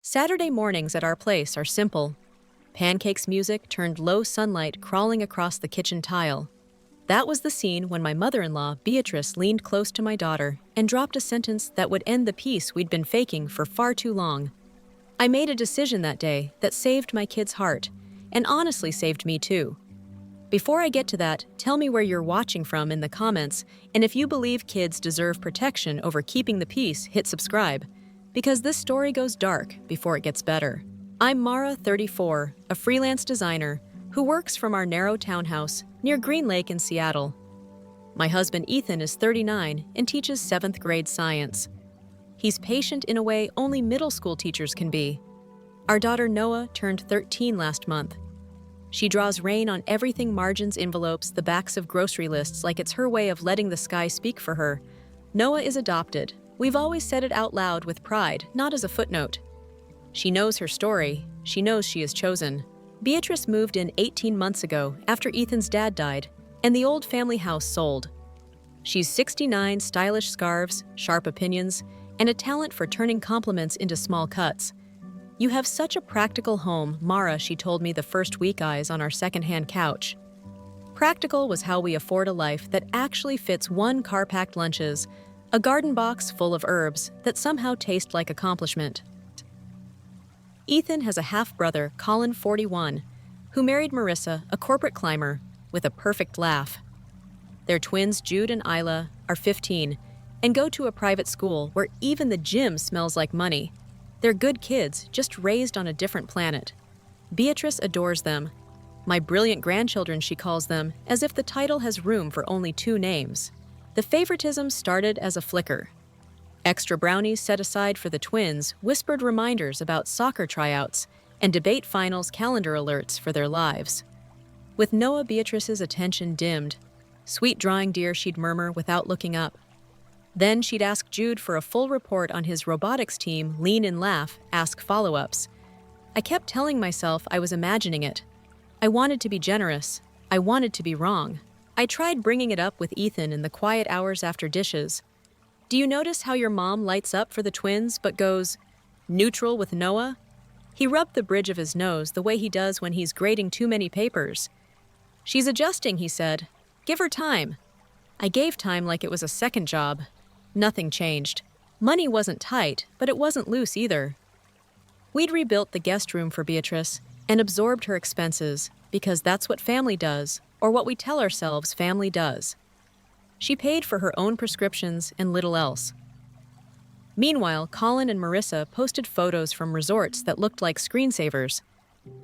Saturday mornings at our place are simple. Pancakes music turned low sunlight crawling across the kitchen tile. That was the scene when my mother-in-law, Beatrice, leaned close to my daughter and dropped a sentence that would end the peace we'd been faking for far too long. I made a decision that day that saved my kid's heart, and honestly saved me too. Before I get to that, tell me where you're watching from in the comments, and if you believe kids deserve protection over keeping the peace, hit subscribe, because this story goes dark before it gets better. I'm Mara, 34, a freelance designer who works from our narrow townhouse near Green Lake in Seattle. My husband Ethan is 39 and teaches 7th grade science. He's patient in a way only middle school teachers can be. Our daughter Noah turned 13 last month. She draws rain on everything, margins, envelopes, the backs of grocery lists, like it's her way of letting the sky speak for her. Noah is adopted. We've always said it out loud with pride, not as a footnote. She knows her story. She knows she is chosen. Beatrice moved in 18 months ago after Ethan's dad died, and the old family house sold. She's 69, stylish scarves, sharp opinions, and a talent for turning compliments into small cuts. "You have such a practical home, Mara," she told me the first week eyes on our secondhand couch. Practical was how we afford a life that actually fits one car-packed lunches, a garden box full of herbs that somehow taste like accomplishment. Ethan has a half-brother, Colin, 41, who married Marissa, a corporate climber, with a perfect laugh. Their twins, Jude and Isla, are 15 and go to a private school where even the gym smells like money. They're good kids, just raised on a different planet. Beatrice adores them. My brilliant grandchildren, she calls them, as if the title has room for only 2 names. The favoritism started as a flicker. Extra brownies set aside for the twins, whispered reminders about soccer tryouts, and debate finals calendar alerts for their lives. With Noah, Beatrice's attention dimmed. "Sweet drawing, dear," she'd murmur without looking up. Then she'd ask Jude for a full report on his robotics team, lean and laugh, ask follow-ups. I kept telling myself I was imagining it. I wanted to be generous. I wanted to be wrong. I tried bringing it up with Ethan in the quiet hours after dishes. "Do you notice how your mom lights up for the twins but goes neutral with Noah?" He rubbed the bridge of his nose the way he does when he's grading too many papers. "She's adjusting," he said. "Give her time." I gave time like it was a second job. Nothing changed. Money wasn't tight, but it wasn't loose either. We'd rebuilt the guest room for Beatrice and absorbed her expenses because that's what family does, or what we tell ourselves family does. She paid for her own prescriptions and little else. Meanwhile, Colin and Marissa posted photos from resorts that looked like screensavers.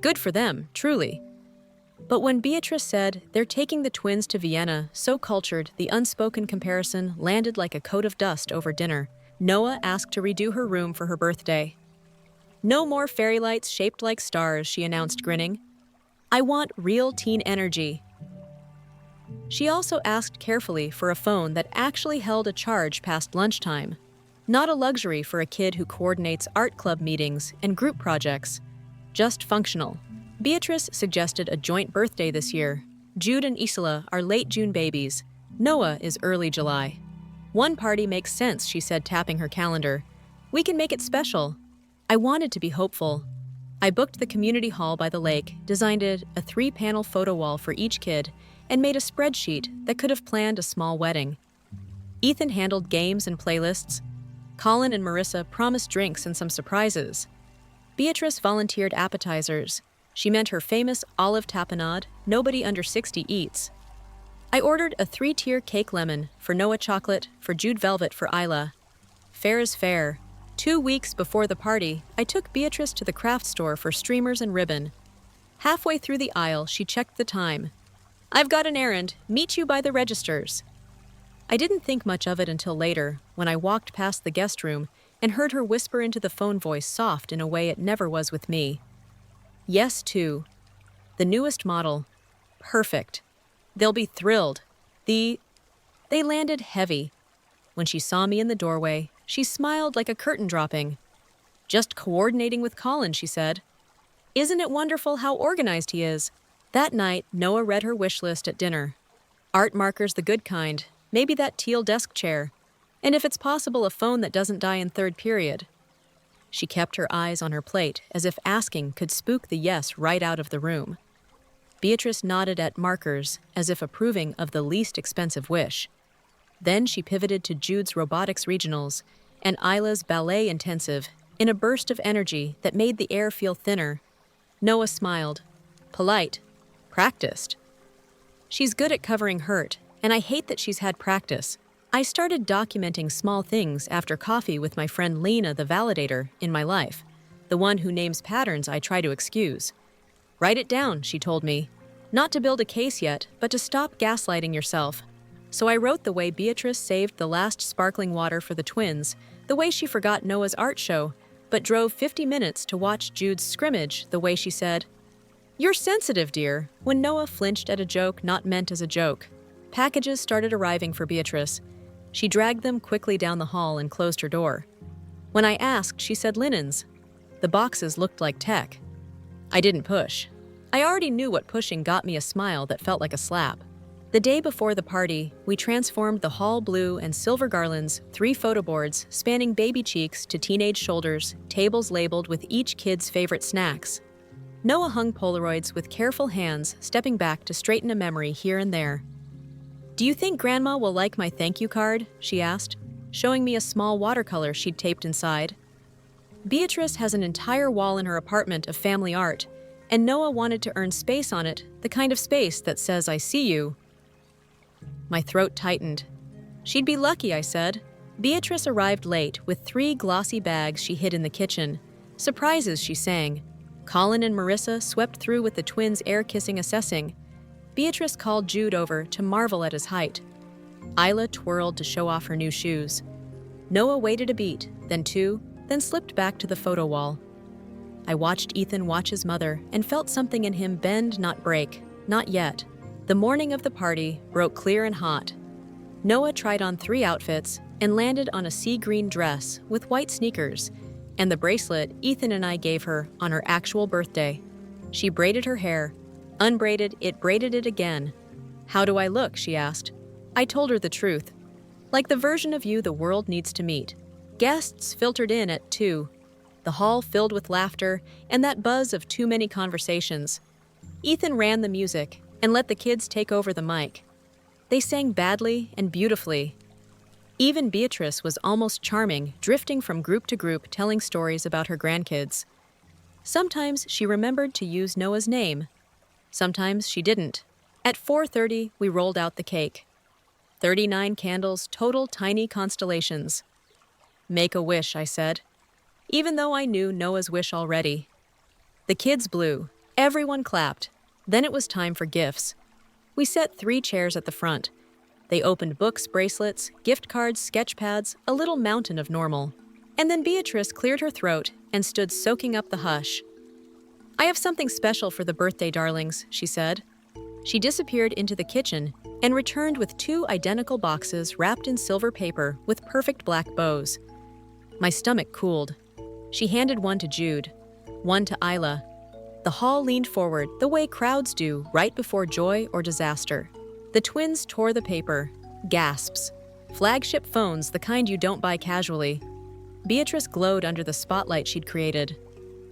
Good for them, truly. But when Beatrice said they're taking the twins to Vienna, so cultured, the unspoken comparison landed like a coat of dust over dinner. Noah asked to redo her room for her birthday. "No more fairy lights shaped like stars," she announced, grinning. "I want real teen energy." She also asked carefully for a phone that actually held a charge past lunchtime. Not a luxury for a kid who coordinates art club meetings and group projects. Just functional. Beatrice suggested a joint birthday this year. Jude and Isla are late June babies. Noah is early July. "One party makes sense," she said, tapping her calendar. "We can make it special." I wanted to be hopeful. I booked the community hall by the lake, designed a 3-panel photo wall for each kid, and made a spreadsheet that could have planned a small wedding. Ethan handled games and playlists. Colin and Marissa promised drinks and some surprises. Beatrice volunteered appetizers. She meant her famous olive tapenade, nobody under 60 eats. I ordered a 3-tier cake lemon, for Noah chocolate, for Jude velvet, for Isla. Fair is fair. 2 weeks before the party, I took Beatrice to the craft store for streamers and ribbon. Halfway through the aisle, she checked the time. "I've got an errand. Meet you by the registers." I didn't think much of it until later, when I walked past the guest room and heard her whisper into the phone, voice soft in a way it never was with me. "Yes, too. The newest model. Perfect. They'll be thrilled. They landed heavy. When she saw me in the doorway, she smiled like a curtain dropping. "Just coordinating with Colin," she said. "Isn't it wonderful how organized he is?" That night, Noah read her wish list at dinner. Art markers, the good kind, maybe that teal desk chair, and if it's possible, a phone that doesn't die in third period. She kept her eyes on her plate as if asking could spook the yes right out of the room. Beatrice nodded at markers as if approving of the least expensive wish. Then she pivoted to Jude's robotics regionals and Isla's ballet intensive in a burst of energy that made the air feel thinner. Noah smiled. Polite. Practiced. She's good at covering hurt, and I hate that she's had practice. I started documenting small things after coffee with my friend Lena, the validator, in my life, the one who names patterns I try to excuse. Write it down, she told me. Not to build a case yet, but to stop gaslighting yourself. So I wrote the way Beatrice saved the last sparkling water for the twins, the way she forgot Noah's art show, but drove 50 minutes to watch Jude's scrimmage, the way she said, "You're sensitive, dear," when Noah flinched at a joke not meant as a joke. Packages started arriving for Beatrice. She dragged them quickly down the hall and closed her door. When I asked, she said linens. The boxes looked like tech. I didn't push. I already knew what pushing got me a smile that felt like a slap. The day before the party, we transformed the hall blue and silver garlands, 3 photo boards spanning baby cheeks to teenage shoulders, tables labeled with each kid's favorite snacks. Noah hung Polaroids with careful hands, stepping back to straighten a memory here and there. "Do you think Grandma will like my thank you card?" she asked, showing me a small watercolor she'd taped inside. Beatrice has an entire wall in her apartment of family art, and Noah wanted to earn space on it, the kind of space that says "I see you." My throat tightened. She'd be lucky, I said. Beatrice arrived late with 3 glossy bags she hid in the kitchen. Surprises, she sang. Colin and Marissa swept through with the twins' air-kissing assessing. Beatrice called Jude over to marvel at his height. Isla twirled to show off her new shoes. Noah waited a beat, then 2, then slipped back to the photo wall. I watched Ethan watch his mother and felt something in him bend, not break. Not yet. The morning of the party broke clear and hot. Noah tried on 3 outfits and landed on a sea green dress with white sneakers and the bracelet Ethan and I gave her on her actual birthday. She braided her hair. Unbraided, it braided it again. "How do I look?" she asked. I told her the truth. Like the version of you the world needs to meet. Guests filtered in at 2. The hall filled with laughter and that buzz of too many conversations. Ethan ran the music and let the kids take over the mic. They sang badly and beautifully. Even Beatrice was almost charming, drifting from group to group telling stories about her grandkids. Sometimes she remembered to use Noah's name. Sometimes she didn't. At 4:30, we rolled out the cake. 39 candles, total tiny constellations. "Make a wish," I said, even though I knew Noah's wish already. The kids blew. Everyone clapped. Then it was time for gifts. We set 3 chairs at the front. They opened books, bracelets, gift cards, sketch pads, a little mountain of normal. And then Beatrice cleared her throat and stood soaking up the hush. "I have something special for the birthday darlings," she said. She disappeared into the kitchen and returned with 2 identical boxes wrapped in silver paper with perfect black bows. My stomach cooled. She handed one to Jude, one to Isla. The hall leaned forward the way crowds do right before joy or disaster. The twins tore the paper. Gasps. Flagship phones, the kind you don't buy casually. Beatrice glowed under the spotlight she'd created.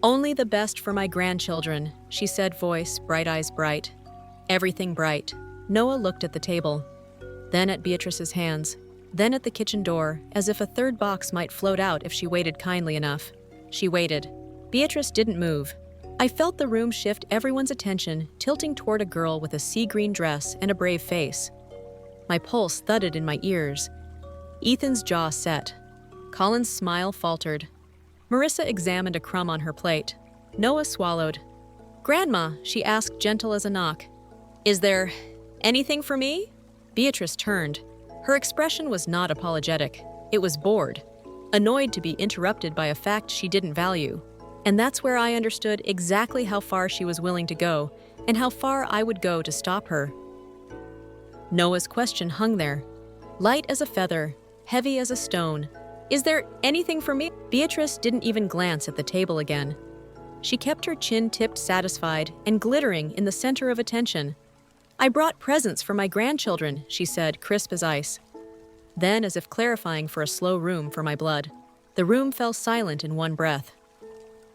"Only the best for my grandchildren," she said, voice, bright eyes bright. Everything bright. Noah looked at the table, then at Beatrice's hands, then at the kitchen door, as if a 3rd box might float out if she waited kindly enough. She waited. Beatrice didn't move. I felt the room shift everyone's attention, tilting toward a girl with a sea green dress and a brave face. My pulse thudded in my ears. Ethan's jaw set. Colin's smile faltered. Marissa examined a crumb on her plate. Noah swallowed. "Grandma," she asked, gentle as a knock. "Is there anything for me?" Beatrice turned. Her expression was not apologetic. It was bored, annoyed to be interrupted by a fact she didn't value. And that's where I understood exactly how far she was willing to go and how far I would go to stop her. Noah's question hung there, light as a feather, heavy as a stone. "Is there anything for me?" Beatrice didn't even glance at the table again. She kept her chin tipped, satisfied and glittering in the center of attention. "I brought presents for my grandchildren," she said, crisp as ice. Then, as if clarifying for a slow room for my blood, the room fell silent in one breath.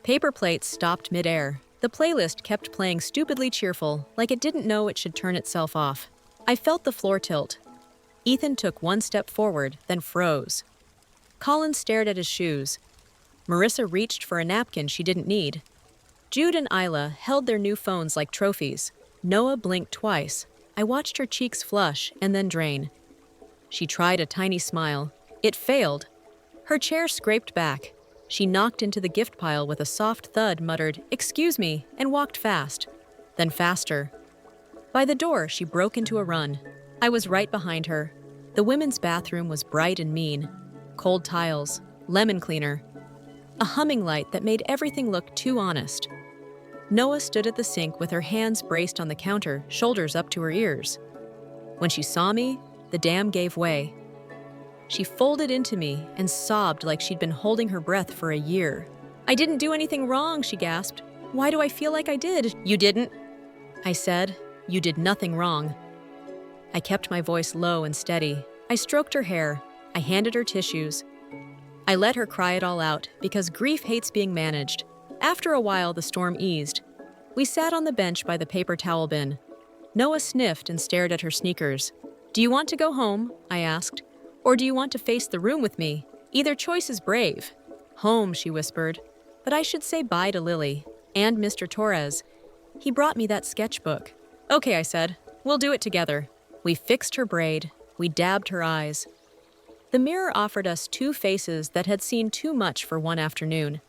Paper plates stopped midair. The playlist kept playing stupidly cheerful, like it didn't know it should turn itself off. I felt the floor tilt. Ethan took one step forward, then froze. Colin stared at his shoes. Marissa reached for a napkin she didn't need. Jude and Isla held their new phones like trophies. Noah blinked twice. I watched her cheeks flush and then drain. She tried a tiny smile. It failed. Her chair scraped back. She knocked into the gift pile with a soft thud, muttered, "Excuse me," and walked fast. Then faster. By the door, she broke into a run. I was right behind her. The women's bathroom was bright and mean. Cold tiles, lemon cleaner, a humming light that made everything look too honest. Noah stood at the sink with her hands braced on the counter, shoulders up to her ears. When she saw me, the dam gave way. She folded into me and sobbed like she'd been holding her breath for a year. "I didn't do anything wrong," she gasped. "Why do I feel like I did?" "You didn't," I said. "You did nothing wrong." I kept my voice low and steady. I stroked her hair. I handed her tissues. I let her cry it all out because grief hates being managed. After a while, the storm eased. We sat on the bench by the paper towel bin. Noah sniffed and stared at her sneakers. "Do you want to go home?" I asked. "Or do you want to face the room with me? Either choice is brave." "Home," she whispered. "But I should say bye to Lily. And Mr. Torres. He brought me that sketchbook." "Okay," I said. "We'll do it together." We fixed her braid. We dabbed her eyes. The mirror offered us two faces that had seen too much for one afternoon.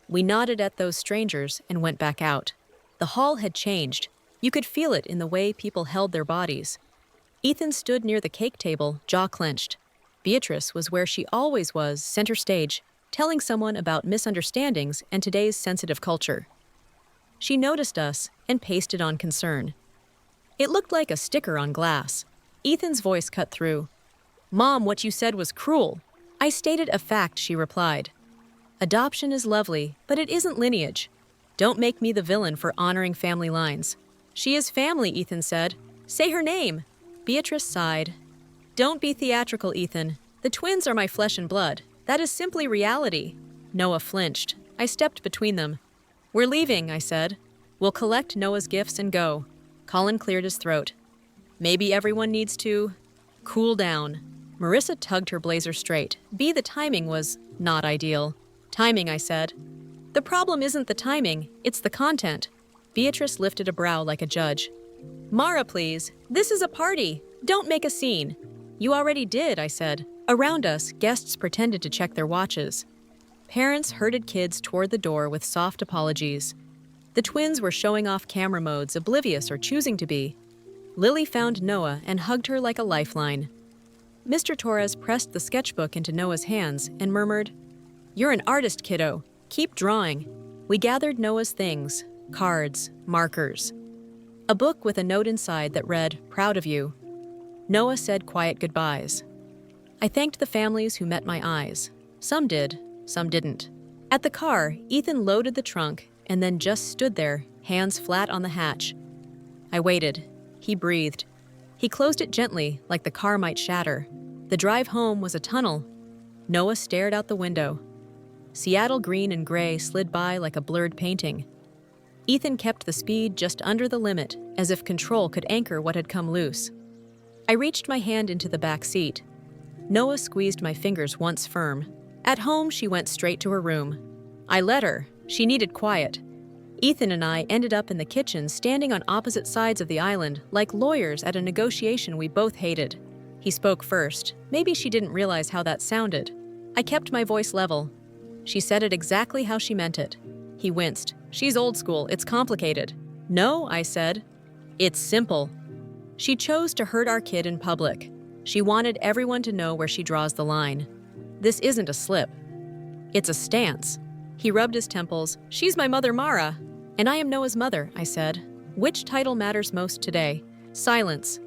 We nodded at those strangers and went back out. The hall had changed. You could feel it in the way people held their bodies. Ethan stood near the cake table, jaw clenched. Beatrice was where she always was, center stage, telling someone about misunderstandings and today's sensitive culture. She noticed us and pasted on concern. It looked like a sticker on glass. Ethan's voice cut through. "Mom, what you said was cruel." "I stated a fact," she replied. "Adoption is lovely, but it isn't lineage. Don't make me the villain for honoring family lines." "She is family," Ethan said. "Say her name." Beatrice sighed. "Don't be theatrical, Ethan. The twins are my flesh and blood. That is simply reality." Noah flinched. I stepped between them. "We're leaving," I said. "We'll collect Noah's gifts and go." Colin cleared his throat. "Maybe everyone needs to cool down." Marissa tugged her blazer straight. The timing was not ideal. "Timing," I said. "The problem isn't the timing, it's the content." Beatrice lifted a brow like a judge. "Mara, please. This is a party. Don't make a scene." "You already did," I said. Around us, guests pretended to check their watches. Parents herded kids toward the door with soft apologies. The twins were showing off camera modes, oblivious or choosing to be. Lily found Noah and hugged her like a lifeline. Mr. Torres pressed the sketchbook into Noah's hands and murmured, "You're an artist, kiddo. Keep drawing." We gathered Noah's things, cards, markers. A book with a note inside that read, "Proud of you." Noah said quiet goodbyes. I thanked the families who met my eyes. Some did, some didn't. At the car, Ethan loaded the trunk and then just stood there, hands flat on the hatch. I waited. He breathed. He closed it gently, like the car might shatter. The drive home was a tunnel. Noah stared out the window. Seattle green and gray slid by like a blurred painting. Ethan kept the speed just under the limit, as if control could anchor what had come loose. I reached my hand into the back seat. Noah squeezed my fingers once firm. At home, she went straight to her room. I let her. She needed quiet. Ethan and I ended up in the kitchen, standing on opposite sides of the island, like lawyers at a negotiation we both hated. He spoke first. Maybe she didn't realize how that sounded. I kept my voice level. She said it exactly how she meant it. He winced. "She's old school. It's complicated." "No," I said. "It's simple." She chose to hurt our kid in public. She wanted everyone to know where she draws the line. This isn't a slip. It's a stance. He rubbed his temples. "She's my mother, Mara." "And I am Noah's mother," I said. "Which title matters most today?" Silence.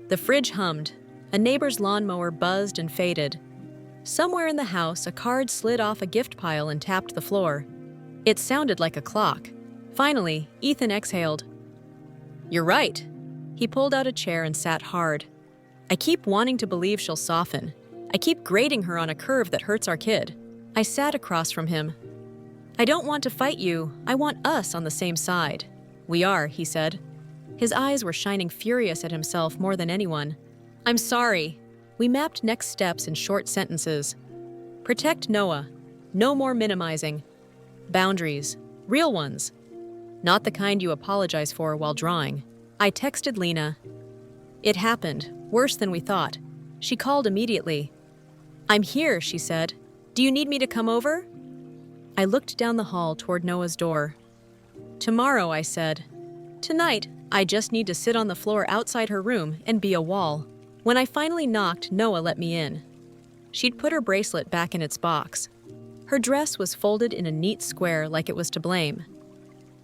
The fridge hummed. A neighbor's lawnmower buzzed and faded. Somewhere in the house, a card slid off a gift pile and tapped the floor. It sounded like a clock. Finally, Ethan exhaled. "You're right." He pulled out a chair and sat hard. "I keep wanting to believe she'll soften. I keep grading her on a curve that hurts our kid." I sat across from him. I don't want to fight you. I want us on the same side. We are, he said. His eyes were shining furious at himself more than anyone. I'm sorry. We mapped next steps in short sentences. Protect Noah. No more minimizing. Boundaries. Real ones. Not the kind you apologize for while drawing. I texted Lena. It happened. Worse than we thought. She called immediately. I'm here, she said. Do you need me to come over? I looked down the hall toward Noah's door. Tomorrow, I said. Tonight, I just need to sit on the floor outside her room and be a wall. When I finally knocked, Noah let me in. She'd put her bracelet back in its box. Her dress was folded in a neat square like it was to blame.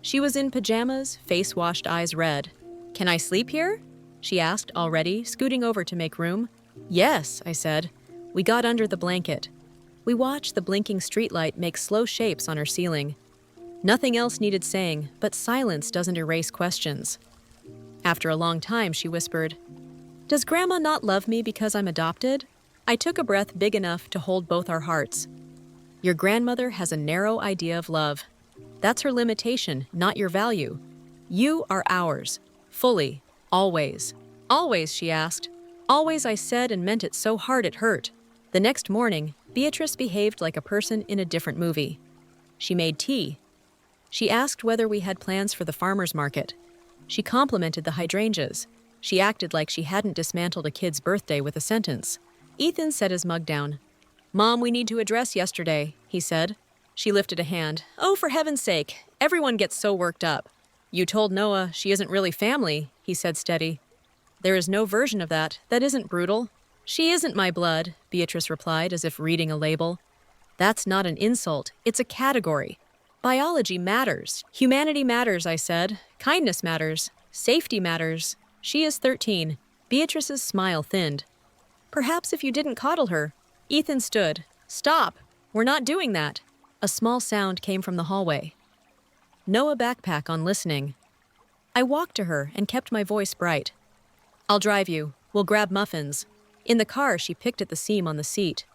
She was in pajamas, face washed, eyes red. Can I sleep here? She asked already, scooting over to make room. Yes, I said. We got under the blanket. We watched the blinking streetlight make slow shapes on her ceiling. Nothing else needed saying, but silence doesn't erase questions. After a long time, she whispered, Does Grandma not love me because I'm adopted? I took a breath big enough to hold both our hearts. Your grandmother has a narrow idea of love. That's her limitation, not your value. You are ours. Fully. Always. Always, she asked. Always, I said and meant it so hard it hurt. The next morning, Beatrice behaved like a person in a different movie. She made tea. She asked whether we had plans for the farmer's market. She complimented the hydrangeas. She acted like she hadn't dismantled a kid's birthday with a sentence. Ethan set his mug down. Mom, we need to address yesterday, he said. She lifted a hand. Oh, for heaven's sake. Everyone gets so worked up. You told Noah she isn't really family, he said steady. There is no version of that. That isn't brutal. She isn't my blood, Beatrice replied, as if reading a label. That's not an insult. It's a category. Biology matters. Humanity matters, I said. Kindness matters. Safety matters. She is 13. Beatrice's smile thinned. Perhaps if you didn't coddle her. Ethan stood. Stop. We're not doing that. A small sound came from the hallway. Noah backpack on listening. I walked to her and kept my voice bright. I'll drive you. We'll grab muffins. In the car, she picked at the seam on the seat.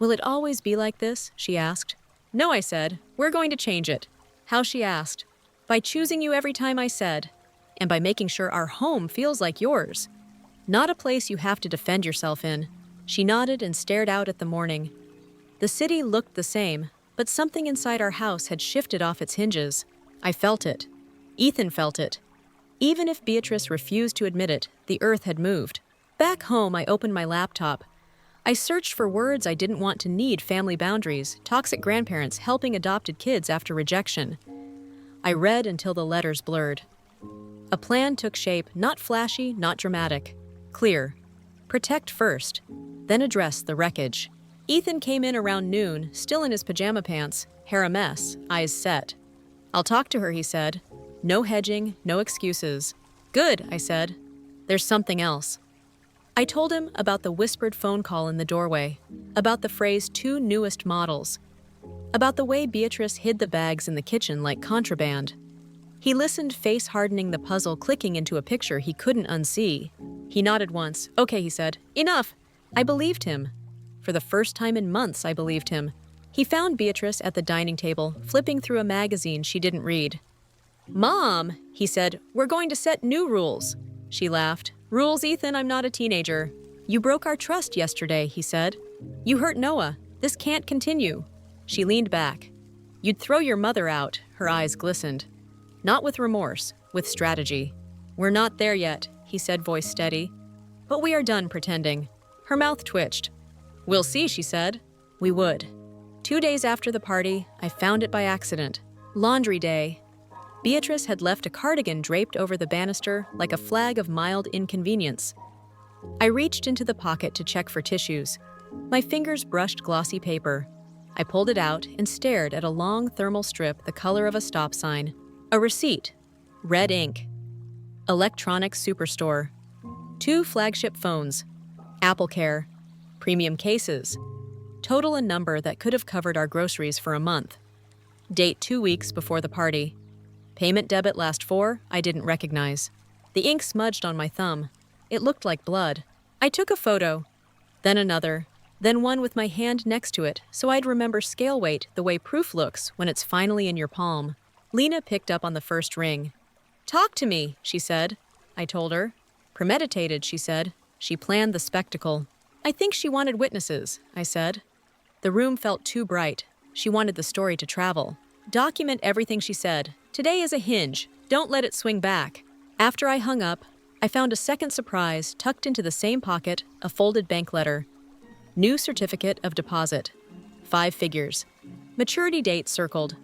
Will it always be like this? She asked. No, I said. We're going to change it. How, she asked. By choosing you every time I said. And by making sure our home feels like yours. Not a place you have to defend yourself in. She nodded and stared out at the morning. The city looked the same, but something inside our house had shifted off its hinges. I felt it. Ethan felt it. Even if Beatrice refused to admit it, the earth had moved. Back home, I opened my laptop. I searched for words I didn't want to need: family boundaries, toxic grandparents helping adopted kids after rejection. I read until the letters blurred. A plan took shape, not flashy, not dramatic. Clear. Protect first, then address the wreckage. Ethan came in around noon, still in his pajama pants, hair a mess, eyes set. I'll talk to her, he said. No hedging, no excuses. Good, I said. There's something else. I told him about the whispered phone call in the doorway, about the phrase two newest models, about the way Beatrice hid the bags in the kitchen like contraband. He listened, face hardening, the puzzle clicking into a picture he couldn't unsee. He nodded once. Okay, he said. Enough. I believed him. For the first time in months, I believed him. He found Beatrice at the dining table, flipping through a magazine she didn't read. Mom, he said, we're going to set new rules. She laughed. Rules, Ethan, I'm not a teenager. You broke our trust yesterday, he said. You hurt Noah. This can't continue. She leaned back. You'd throw your mother out, her eyes glistened. Not with remorse, with strategy. We're not there yet, he said, voice steady. But we are done pretending. Her mouth twitched. We'll see, she said. We would. 2 days after the party, I found it by accident. Laundry day. Beatrice had left a cardigan draped over the banister like a flag of mild inconvenience. I reached into the pocket to check for tissues. My fingers brushed glossy paper. I pulled it out and stared at a long thermal strip the color of a stop sign. A receipt. Red ink. Electronics Superstore. 2 flagship phones. AppleCare. Premium cases. Total a number that could have covered our groceries for a month. Date 2 weeks before the party. Payment debit last 4, I didn't recognize. The ink smudged on my thumb. It looked like blood. I took a photo. Then another. then one with my hand next to it so I'd remember scale weight the way proof looks when it's finally in your palm. Lena picked up on the first ring. "Talk to me," she said. I told her. "Premeditated," she said. She planned the spectacle. "I think she wanted witnesses," I said. The room felt too bright. She wanted the story to travel. "Document everything she said. Today is a hinge. Don't let it swing back." After I hung up, I found a second surprise tucked into the same pocket, a folded bank letter. New certificate of deposit. 5 figures. Maturity date circled.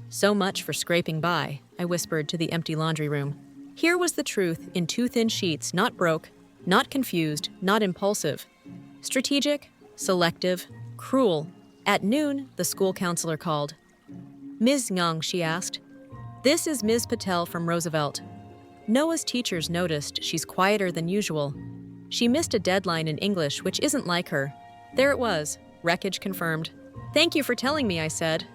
"So much for scraping by," I whispered to the empty laundry room. Here was the truth in 2 thin sheets, not broke, not confused, not impulsive. Strategic, selective, cruel. At noon, the school counselor called. "Ms. Young," she asked. "This is Ms. Patel from Roosevelt." Noah's teachers noticed she's quieter than usual. She missed a deadline in English, which isn't like her. There it was, wreckage confirmed. "Thank you for telling me," I said.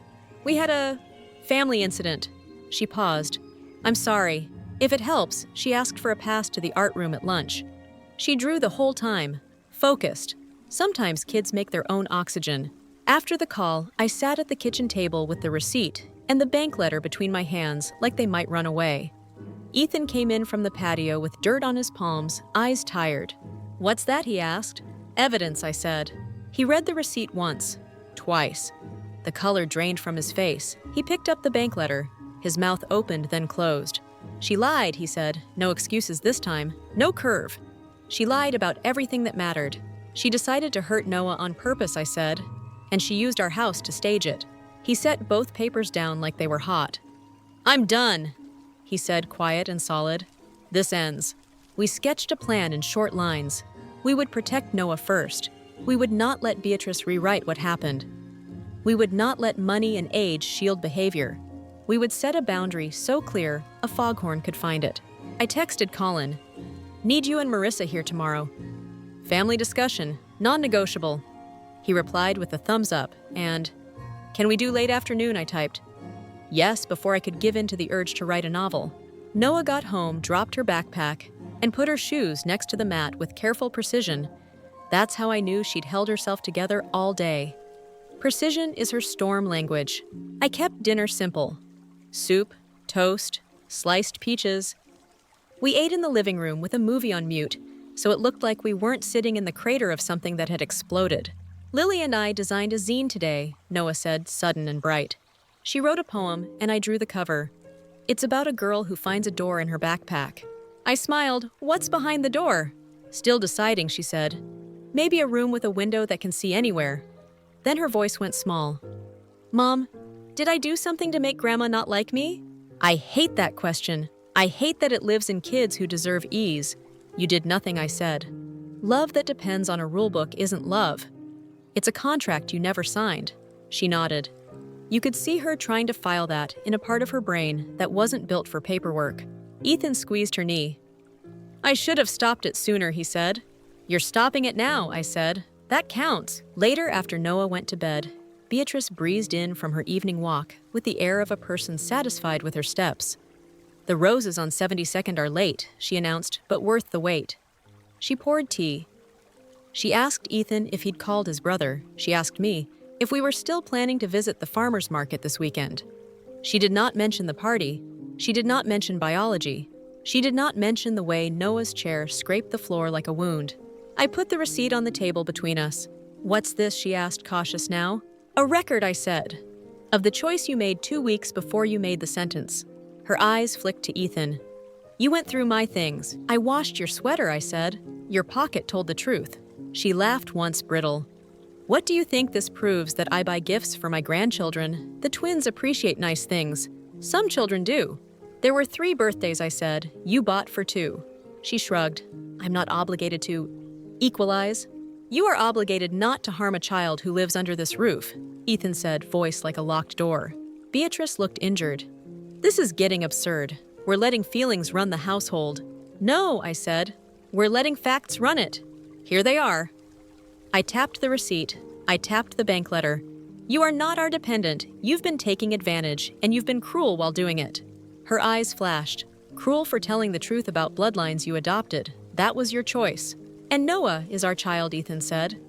"We had a family incident." She paused. "I'm sorry. If it helps," she asked for a pass to the art room at lunch. She drew the whole time, focused. Sometimes kids make their own oxygen. After the call, I sat at the kitchen table with the receipt and the bank letter between my hands like they might run away. Ethan came in from the patio with dirt on his palms, eyes tired. "What's that?" he asked. "Evidence," I said. He read the receipt once, twice. The color drained from his face. He picked up the bank letter. His mouth opened, then closed. "She lied," he said. "No excuses this time. No curve." "She lied about everything that mattered. She decided to hurt Noah on purpose," I said. "And she used our house to stage it." He set both papers down like they were hot. "I'm done," he said, quiet and solid. "This ends." We sketched a plan in short lines. We would protect Noah first. We would not let Beatrice rewrite what happened. We would not let money and age shield behavior. We would set a boundary so clear a foghorn could find it. I texted Colin. "Need you and Marissa here tomorrow. Family discussion, non-negotiable." He replied with a thumbs up and, "Can we do late afternoon?" I typed. Yes, before I could give in to the urge to write a novel. Noah got home, dropped her backpack, and put her shoes next to the mat with careful precision. That's how I knew she'd held herself together all day. Precision is her storm language. I kept dinner simple. Soup, toast, sliced peaches. We ate in the living room with a movie on mute, so it looked like we weren't sitting in the crater of something that had exploded. "Lily and I designed a zine today," Noah said, sudden and bright. She wrote a poem, and I drew the cover. It's about a girl who finds a door in her backpack. I smiled. "What's behind the door?" "Still deciding," she said. "Maybe a room with a window that can see anywhere." Then her voice went small. "Mom, did I do something to make Grandma not like me?" I hate that question. I hate that it lives in kids who deserve ease. "You did nothing," I said. "Love that depends on a rulebook isn't love. It's a contract you never signed." She nodded. You could see her trying to file that in a part of her brain that wasn't built for paperwork. Ethan squeezed her knee. "I should have stopped it sooner," he said. "You're stopping it now," I said. "That counts." Later, after Noah went to bed, Beatrice breezed in from her evening walk with the air of a person satisfied with her steps. "The roses on 72nd are late," she announced, "but worth the wait." She poured tea. She asked Ethan if he'd called his brother. She asked me if we were still planning to visit the farmer's market this weekend. She did not mention the party. She did not mention biology. She did not mention the way Noah's chair scraped the floor like a wound. I put the receipt on the table between us. "What's this?" she asked, cautious now. "A record," I said, "of the choice you made 2 weeks before you made the sentence." Her eyes flicked to Ethan. "You went through my things. I washed your sweater," I said. "Your pocket told the truth." She laughed once brittle. "What do you think this proves that I buy gifts for my grandchildren? The twins appreciate nice things. Some children do." "There were 3 birthdays," I said. "You bought for 2. She shrugged. "I'm not obligated to equalize." "You are obligated not to harm a child who lives under this roof," Ethan said, voice like a locked door. Beatrice looked injured. "This is getting absurd. We're letting feelings run the household." "No," I said. "We're letting facts run it. Here they are." I tapped the receipt. I tapped the bank letter. "You are not our dependent. You've been taking advantage, and you've been cruel while doing it." Her eyes flashed. "Cruel for telling the truth about bloodlines you adopted. That was your choice." "And Noah is our child," Ethan said.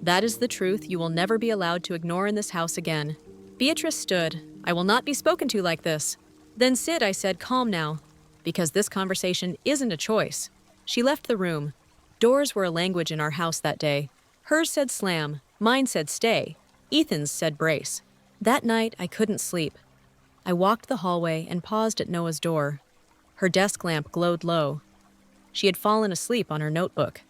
That is the truth you will never be allowed to ignore in this house again. Beatrice stood. I will not be spoken to like this. Then sit, I said, calm now. Because this conversation isn't a choice. She left the room. Doors were a language in our house that day. Hers said slam, mine said stay, Ethan's said brace. That night, I couldn't sleep. I walked the hallway and paused at Noah's door. Her desk lamp glowed low. She had fallen asleep on her notebook.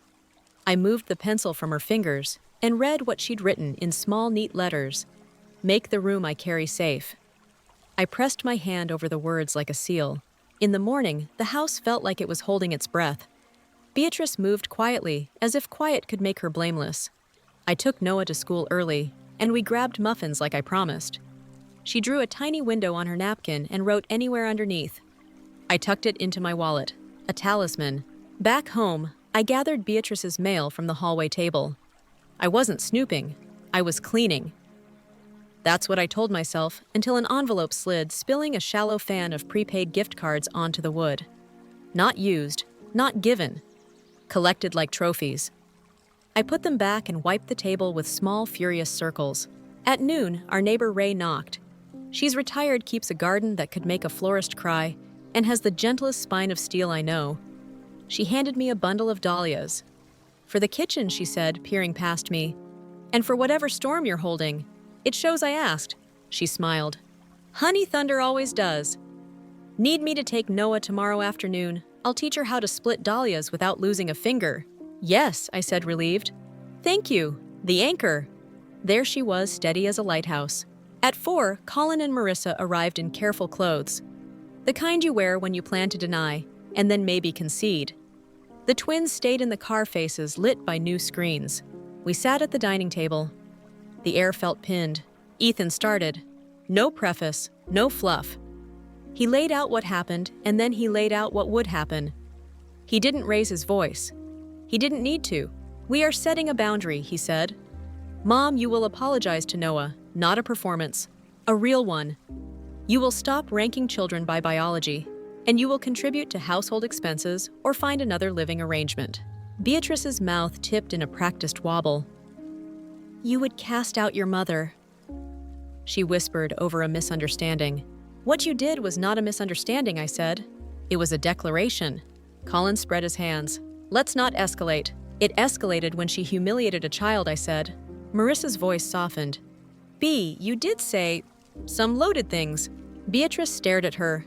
I moved the pencil from her fingers and read what she'd written in small, neat letters. Make the room I carry safe. I pressed my hand over the words like a seal. In the morning, the house felt like it was holding its breath. Beatrice moved quietly, as if quiet could make her blameless. I took Noah to school early, and we grabbed muffins like I promised. She drew a tiny window on her napkin and wrote anywhere underneath. I tucked it into my wallet, a talisman. Back home, I gathered Beatrice's mail from the hallway table. I wasn't snooping, I was cleaning. That's what I told myself until an envelope slid, spilling a shallow fan of prepaid gift cards onto the wood. Not used, not given. Collected like trophies. I put them back and wiped the table with small, furious circles. At noon, our neighbor Ray knocked. She's retired, keeps a garden that could make a florist cry, and has the gentlest spine of steel I know. She handed me a bundle of dahlias. For the kitchen, she said, peering past me. And for whatever storm you're holding. It shows I asked. She smiled. Honey thunder always does. Need me to take Noah tomorrow afternoon? I'll teach her how to split dahlias without losing a finger. Yes, I said, relieved. Thank you. The anchor. There she was, steady as a lighthouse. At 4, Colin and Marissa arrived in careful clothes. The kind you wear when you plan to deny, and then maybe concede. The twins stayed in the car, faces lit by new screens. We sat at the dining table. The air felt pinned. Ethan started. No preface, no fluff. He laid out what happened, and then he laid out what would happen. He didn't raise his voice. He didn't need to. We are setting a boundary, he said. Mom, you will apologize to Noah, not a performance. A real one. You will stop ranking children by biology, and you will contribute to household expenses or find another living arrangement. Beatrice's mouth tipped in a practiced wobble. You would cast out your mother, she whispered over a misunderstanding. What you did was not a misunderstanding, I said. It was a declaration. Colin spread his hands. Let's not escalate. It escalated when she humiliated a child, I said. Marissa's voice softened. B, you did say some loaded things. Beatrice stared at her.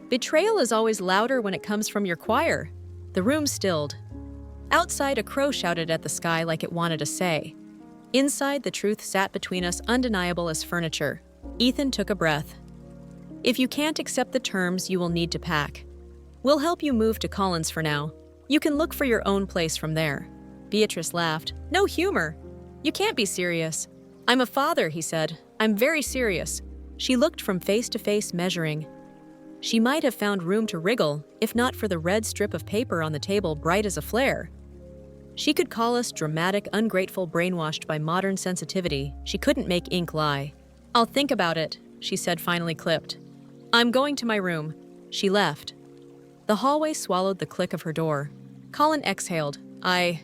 Betrayal is always louder when it comes from your choir. The room stilled. Outside, a crow shouted at the sky like it wanted to say. Inside, the truth sat between us, undeniable as furniture. Ethan took a breath. If you can't accept the terms, you will need to pack. We'll help you move to Collins for now. You can look for your own place from there. Beatrice laughed. No humor. You can't be serious. I'm a father, he said. I'm very serious. She looked from face to face, measuring. She might have found room to wriggle, if not for the red strip of paper on the table, bright as a flare. She could call us dramatic, ungrateful, brainwashed by modern sensitivity. She couldn't make ink lie. I'll think about it, she said, finally clipped. I'm going to my room. She left. The hallway swallowed the click of her door. Colin exhaled. I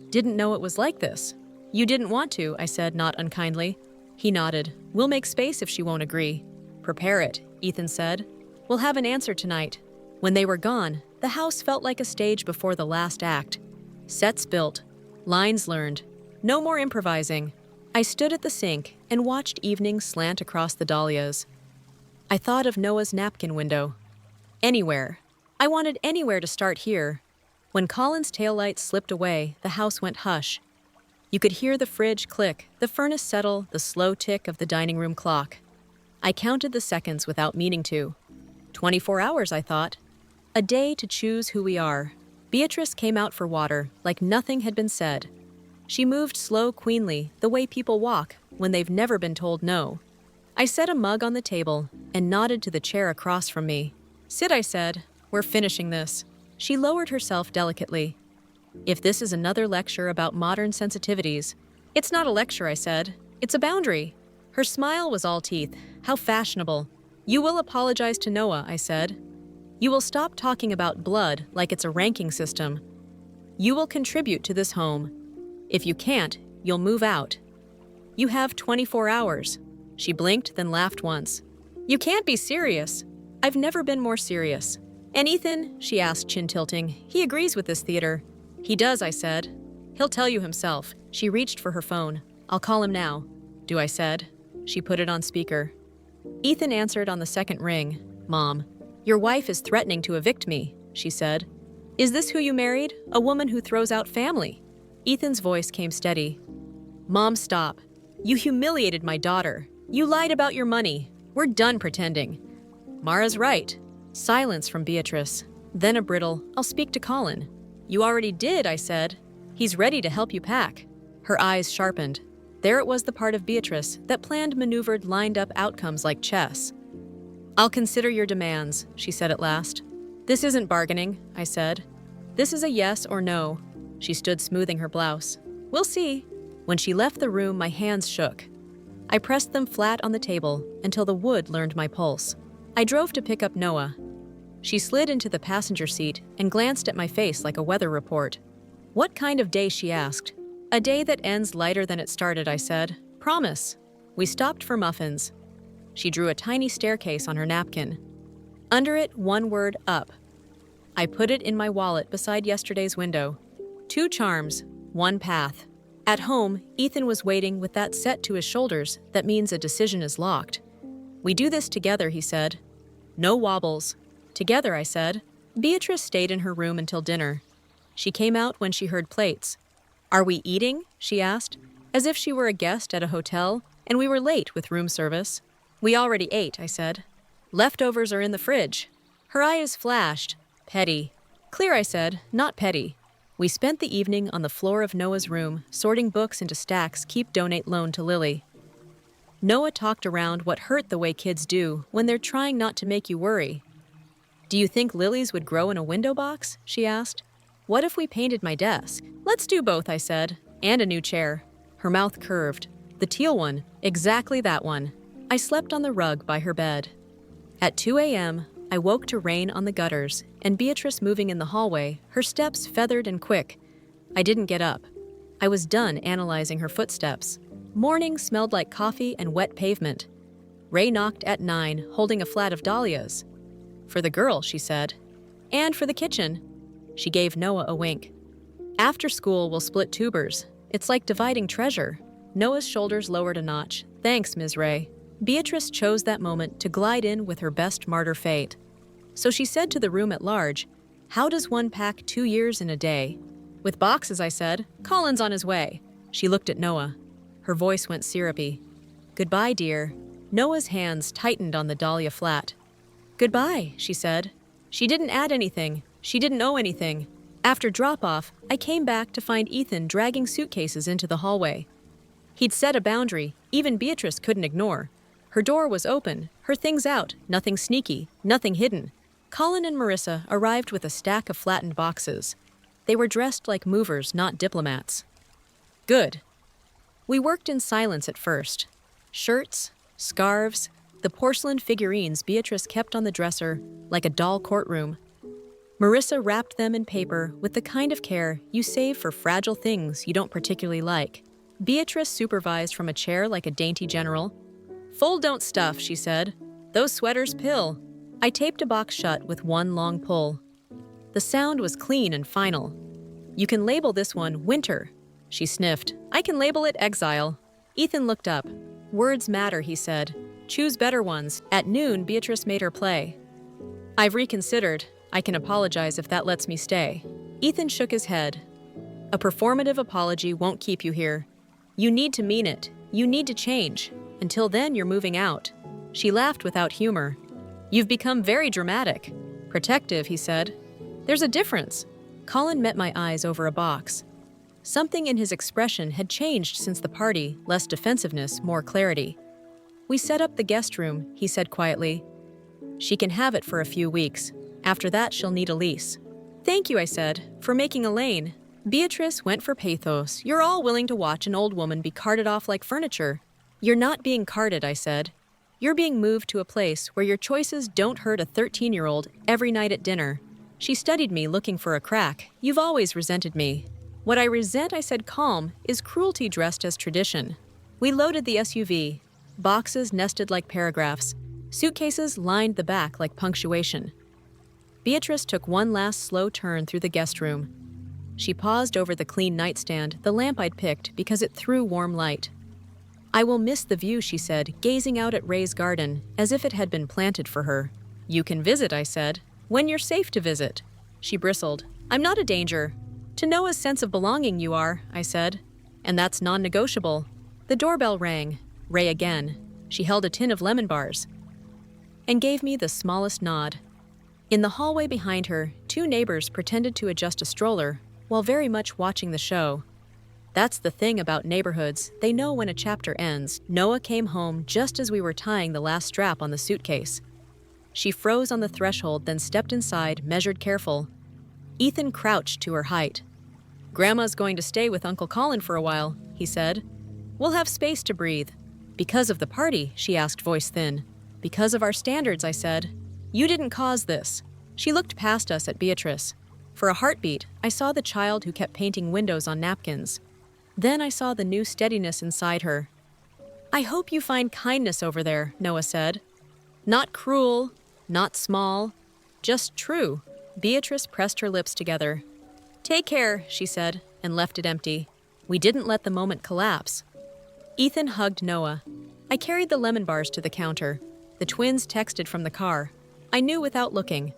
didn't know it was like this. You didn't want to, I said, not unkindly. He nodded. We'll make space if she won't agree. Prepare it, Ethan said. We'll have an answer tonight. When they were gone, the house felt like a stage before the last act. Sets built, lines learned, no more improvising. I stood at the sink and watched evening slant across the dahlias. I thought of Noah's napkin window. Anywhere. I wanted anywhere to start here. When Colin's taillights slipped away, the house went hush. You could hear the fridge click, the furnace settle, the slow tick of the dining room clock. I counted the seconds without meaning to. 24 hours, I thought. A day to choose who we are. Beatrice came out for water, like nothing had been said. She moved slow, queenly, the way people walk when they've never been told no. I set a mug on the table and nodded to the chair across from me. Sit, I said. We're finishing this. She lowered herself delicately. If this is another lecture about modern sensitivities, it's not a lecture, I said. It's a boundary. Her smile was all teeth. How fashionable. You will apologize to Noah, I said. You will stop talking about blood like it's a ranking system. You will contribute to this home. If you can't, you'll move out. You have 24 hours. She blinked, then laughed once. You can't be serious. I've never been more serious. And Ethan, she asked, chin tilting, he agrees with this theater. He does, I said. He'll tell you himself. She reached for her phone. I'll call him now. Do, I said. She put it on speaker. Ethan answered on the second ring. Mom, your wife is threatening to evict me, she said. Is this who you married? A woman who throws out family? Ethan's voice came steady. Mom, stop. You humiliated my daughter. You lied about your money. We're done pretending. Mara's right. Silence from Beatrice. Then a brittle, I'll speak to Colin. You already did, I said. He's ready to help you pack. Her eyes sharpened. There it was, the part of Beatrice that planned, maneuvered, lined up outcomes like chess. I'll consider your demands, she said at last. This isn't bargaining, I said. This is a yes or no. She stood smoothing her blouse. We'll see. When she left the room, my hands shook. I pressed them flat on the table until the wood learned my pulse. I drove to pick up Noah. She slid into the passenger seat and glanced at my face like a weather report. What kind of day, she asked. A day that ends lighter than it started, I said. Promise. We stopped for muffins. She drew a tiny staircase on her napkin. Under it, one word, up. I put it in my wallet beside yesterday's window. 2 charms, 1 path. At home, Ethan was waiting with that set to his shoulders that means a decision is locked. We do this together, he said. No wobbles. Together, I said. Beatrice stayed in her room until dinner. She came out when she heard plates. Are we eating? She asked, as if she were a guest at a hotel and we were late with room service. We already ate, I said. Leftovers are in the fridge. Her eyes flashed. Petty. Clear, I said, not petty. We spent the evening on the floor of Noah's room, sorting books into stacks keep donate loan to Lily. Noah talked around what hurt the way kids do when they're trying not to make you worry. Do you think lilies would grow in a window box? She asked. What if we painted my desk? Let's do both, I said, and a new chair. Her mouth curved. The teal one, exactly that one. I slept on the rug by her bed. At 2 a.m., I woke to rain on the gutters and Beatrice moving in the hallway, her steps feathered and quick. I didn't get up. I was done analyzing her footsteps. Morning smelled like coffee and wet pavement. Ray knocked at 9, holding a flat of dahlias. For the girl, she said. And for the kitchen. She gave Noah a wink. After school, we'll split tubers. It's like dividing treasure. Noah's shoulders lowered a notch. Thanks, Ms. Ray. Beatrice chose that moment to glide in with her best martyr fate. So she said to the room at large, how does one pack 2 years in a day? With boxes, I said. Colin's on his way. She looked at Noah. Her voice went syrupy. Goodbye, dear. Noah's hands tightened on the dahlia flat. Goodbye, she said. She didn't add anything. She didn't owe anything. After drop-off, I came back to find Ethan dragging suitcases into the hallway. He'd set a boundary even Beatrice couldn't ignore. Her door was open, her things out, nothing sneaky, nothing hidden. Colin and Marissa arrived with a stack of flattened boxes. They were dressed like movers, not diplomats. Good. We worked in silence at first. Shirts, scarves, the porcelain figurines Beatrice kept on the dresser like a doll courtroom. Marissa wrapped them in paper with the kind of care you save for fragile things you don't particularly like. Beatrice supervised from a chair like a dainty general. Fold, don't stuff, she said. Those sweaters pill. I taped a box shut with one long pull. The sound was clean and final. You can label this one winter. She sniffed. I can label it exile. Ethan looked up. Words matter, he said. Choose better ones. At noon, Beatrice made her play. I've reconsidered. I can apologize if that lets me stay. Ethan shook his head. A performative apology won't keep you here. You need to mean it. You need to change. Until then, you're moving out. She laughed without humor. You've become very dramatic. Protective, he said. There's a difference. Colin met my eyes over a box. Something in his expression had changed since the party, less defensiveness, more clarity. We set up the guest room, he said quietly. She can have it for a few weeks. After that, she'll need a lease. Thank you, I said, for making a lane. Beatrice went for pathos. You're all willing to watch an old woman be carted off like furniture. You're not being carted, I said. You're being moved to a place where your choices don't hurt a 13-year-old every night at dinner. She studied me, looking for a crack. You've always resented me. What I resent, I said calm, is cruelty dressed as tradition. We loaded the SUV. Boxes nested like paragraphs. Suitcases lined the back like punctuation. Beatrice took one last slow turn through the guest room. She paused over the clean nightstand, the lamp I'd picked because it threw warm light. I will miss the view, she said, gazing out at Ray's garden, as if it had been planted for her. You can visit, I said, when you're safe to visit. She bristled. I'm not a danger. To Noah's sense of belonging you are, I said. And that's non-negotiable. The doorbell rang. Ray again. She held a tin of lemon bars and gave me the smallest nod. In the hallway behind her, two neighbors pretended to adjust a stroller while very much watching the show. That's the thing about neighborhoods, they know when a chapter ends. Noah came home just as we were tying the last strap on the suitcase. She froze on the threshold, then stepped inside, measured careful. Ethan crouched to her height. Grandma's going to stay with Uncle Colin for a while, he said. We'll have space to breathe. Because of the party, she asked, voice thin. Because of our standards, I said. You didn't cause this. She looked past us at Beatrice. For a heartbeat, I saw the child who kept painting windows on napkins. Then I saw the new steadiness inside her. I hope you find kindness over there, Noah said. Not cruel, not small, just true. Beatrice pressed her lips together. Take care, she said, and left it empty. We didn't let the moment collapse. Ethan hugged Noah. I carried the lemon bars to the counter. The twins texted from the car. I knew without looking.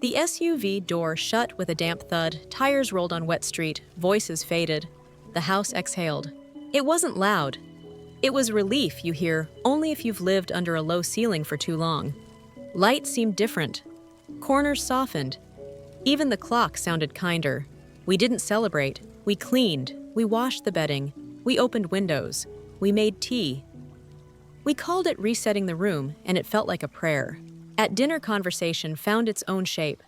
The SUV door shut with a damp thud, tires rolled on wet street, voices faded. The house exhaled. It wasn't loud. It was relief you hear only if you've lived under a low ceiling for too long. Light seemed different. Corners softened. Even the clock sounded kinder. We didn't celebrate. We cleaned. We washed the bedding. We opened windows. We made tea. We called it resetting the room, and it felt like a prayer. At dinner, conversation found its own shape.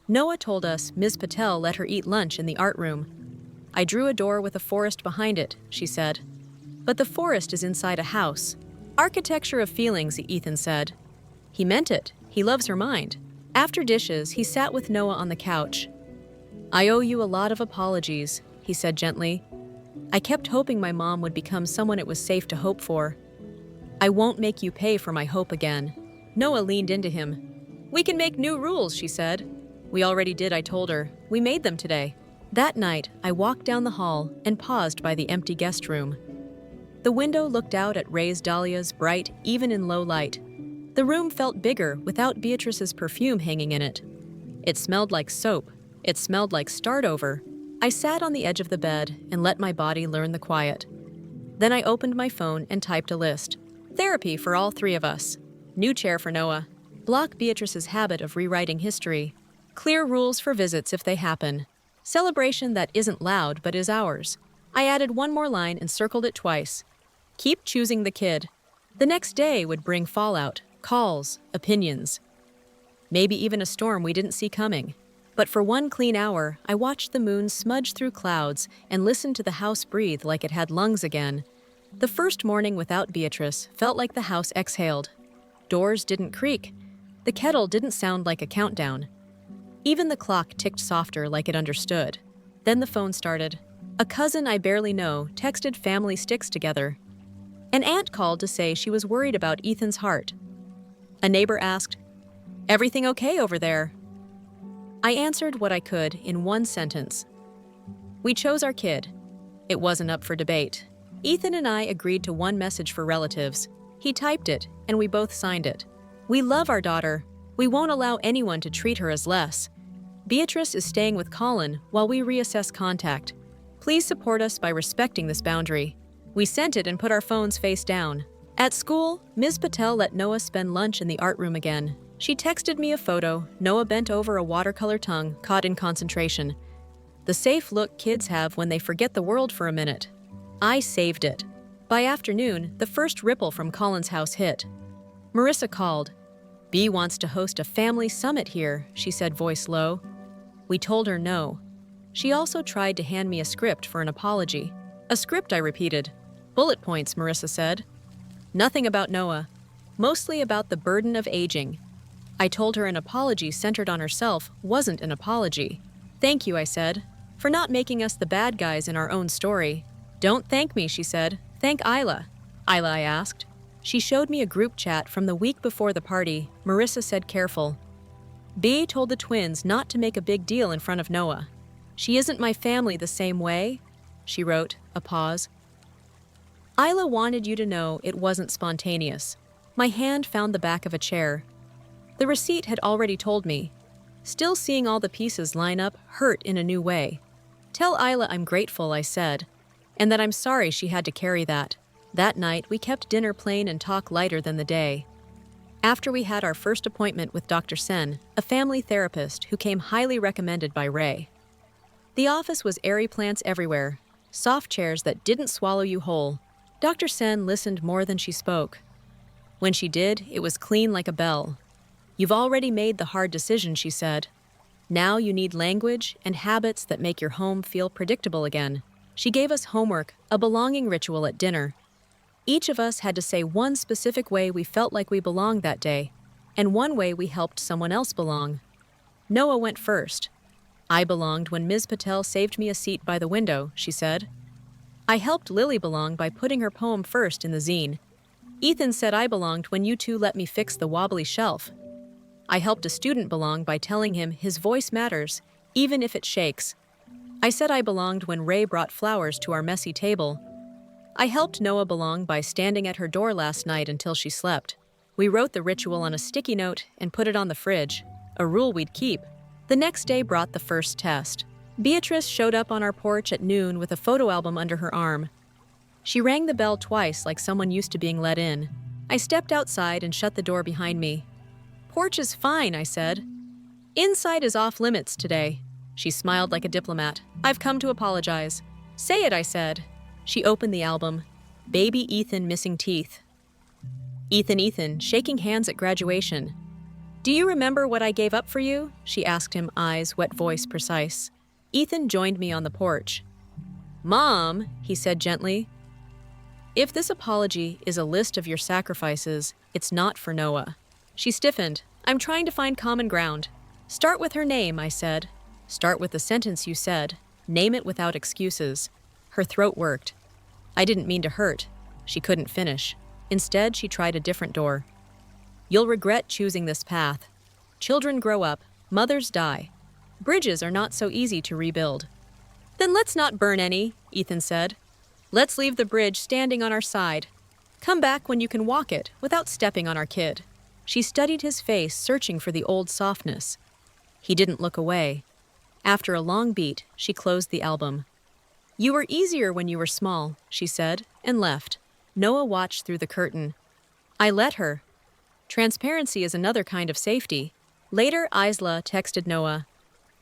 Noah told us Ms. Patel let her eat lunch in the art room. I drew a door with a forest behind it, she said. But the forest is inside a house. Architecture of feelings, Ethan said. He meant it. He loves her mind. After dishes, he sat with Noah on the couch. I owe you a lot of apologies, he said gently. I kept hoping my mom would become someone it was safe to hope for. I won't make you pay for my hope again. Noah leaned into him. We can make new rules, she said. We already did, I told her. We made them today. That night, I walked down the hall and paused by the empty guest room. The window looked out at Ray's dahlias, bright even in low light. The room felt bigger without Beatrice's perfume hanging in it. It smelled like soap. It smelled like start over. I sat on the edge of the bed and let my body learn the quiet. Then I opened my phone and typed a list. Therapy for all three of us. New chair for Noah. Block Beatrice's habit of rewriting history. Clear rules for visits if they happen. Celebration that isn't loud but is ours. I added one more line and circled it twice. Keep choosing the kid. The next day would bring fallout, calls, opinions. Maybe even a storm we didn't see coming. But for one clean hour, I watched the moon smudge through clouds and listened to the house breathe like it had lungs again. The first morning without Beatrice felt like the house exhaled. Doors didn't creak. The kettle didn't sound like a countdown. Even the clock ticked softer like it understood. Then the phone started. A cousin I barely know texted family sticks together. An aunt called to say she was worried about Ethan's heart. A neighbor asked, "Everything okay over there?" I answered what I could in one sentence. We chose our kid. It wasn't up for debate. Ethan and I agreed to one message for relatives. He typed it, and we both signed it. We love our daughter. We won't allow anyone to treat her as less. Beatrice is staying with Colin while we reassess contact. Please support us by respecting this boundary. We sent it and put our phones face down. At school, Ms. Patel let Noah spend lunch in the art room again. She texted me a photo. Noah bent over a watercolor tongue, caught in concentration. The safe look kids have when they forget the world for a minute. I saved it. By afternoon, the first ripple from Colin's house hit. Marissa called. "Bea wants to host a family summit here," she said, voice low. We told her no. She also tried to hand me a script for an apology. A script, I repeated. Bullet points, Marissa said. Nothing about Noah. Mostly about the burden of aging. I told her an apology centered on herself wasn't an apology. Thank you, I said. For not making us the bad guys in our own story. Don't thank me, she said. Thank Isla. Isla, I asked. She showed me a group chat from the week before the party. Marissa said careful. B told the twins not to make a big deal in front of Noah. She isn't my family the same way, she wrote, a pause. Isla wanted you to know it wasn't spontaneous. My hand found the back of a chair. The receipt had already told me. Still seeing all the pieces line up hurt in a new way. Tell Isla I'm grateful, I said, and that I'm sorry she had to carry that. That night, we kept dinner plain and talk lighter than the day. After we had our first appointment with Dr. Sen, a family therapist who came highly recommended by Ray. The office was airy plants everywhere, soft chairs that didn't swallow you whole. Dr. Sen listened more than she spoke. When she did, it was clean like a bell. You've already made the hard decision, she said. Now you need language and habits that make your home feel predictable again. She gave us homework, a belonging ritual at dinner. Each of us had to say one specific way we felt like we belonged that day, and one way we helped someone else belong. Noah went first. I belonged when Ms. Patel saved me a seat by the window, she said. I helped Lily belong by putting her poem first in the zine. Ethan said I belonged when you two let me fix the wobbly shelf. I helped a student belong by telling him his voice matters, even if it shakes. I said I belonged when Ray brought flowers to our messy table. I helped Noah belong by standing at her door last night until she slept. We wrote the ritual on a sticky note and put it on the fridge, a rule we'd keep. The next day brought the first test. Beatrice showed up on our porch at noon with a photo album under her arm. She rang the bell twice like someone used to being let in. I stepped outside and shut the door behind me. Porch is fine, I said. Inside is off limits today. She smiled like a diplomat. I've come to apologize. Say it, I said. She opened the album. Baby Ethan missing teeth. Ethan, shaking hands at graduation. Do you remember what I gave up for you? She asked him, eyes, wet voice precise. Ethan joined me on the porch. Mom, he said gently. If this apology is a list of your sacrifices, it's not for Noah. She stiffened. I'm trying to find common ground. Start with her name, I said. Start with the sentence you said. Name it without excuses. Her throat worked. I didn't mean to hurt. She couldn't finish. Instead, she tried a different door. You'll regret choosing this path. Children grow up. Mothers die. Bridges are not so easy to rebuild. Then let's not burn any, Ethan said. Let's leave the bridge standing on our side. Come back when you can walk it without stepping on our kid. She studied his face, searching for the old softness. He didn't look away. After a long beat, she closed the album. You were easier when you were small, she said, and left. Noah watched through the curtain. I let her. Transparency is another kind of safety. Later, Isla texted Noah.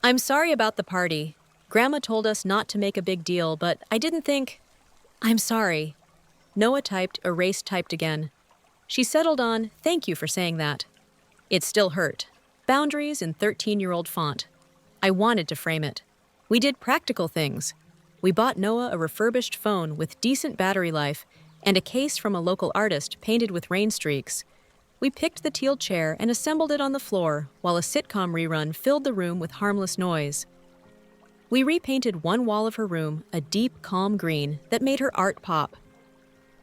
I'm sorry about the party. Grandma told us not to make a big deal, but I didn't think... I'm sorry. Noah typed, erased, typed again. She settled on, thank you for saying that. It still hurt. Boundaries in 13-year-old font. I wanted to frame it. We did practical things. We bought Noah a refurbished phone with decent battery life and a case from a local artist painted with rain streaks. We picked the teal chair and assembled it on the floor while a sitcom rerun filled the room with harmless noise. We repainted one wall of her room a deep, calm green that made her art pop.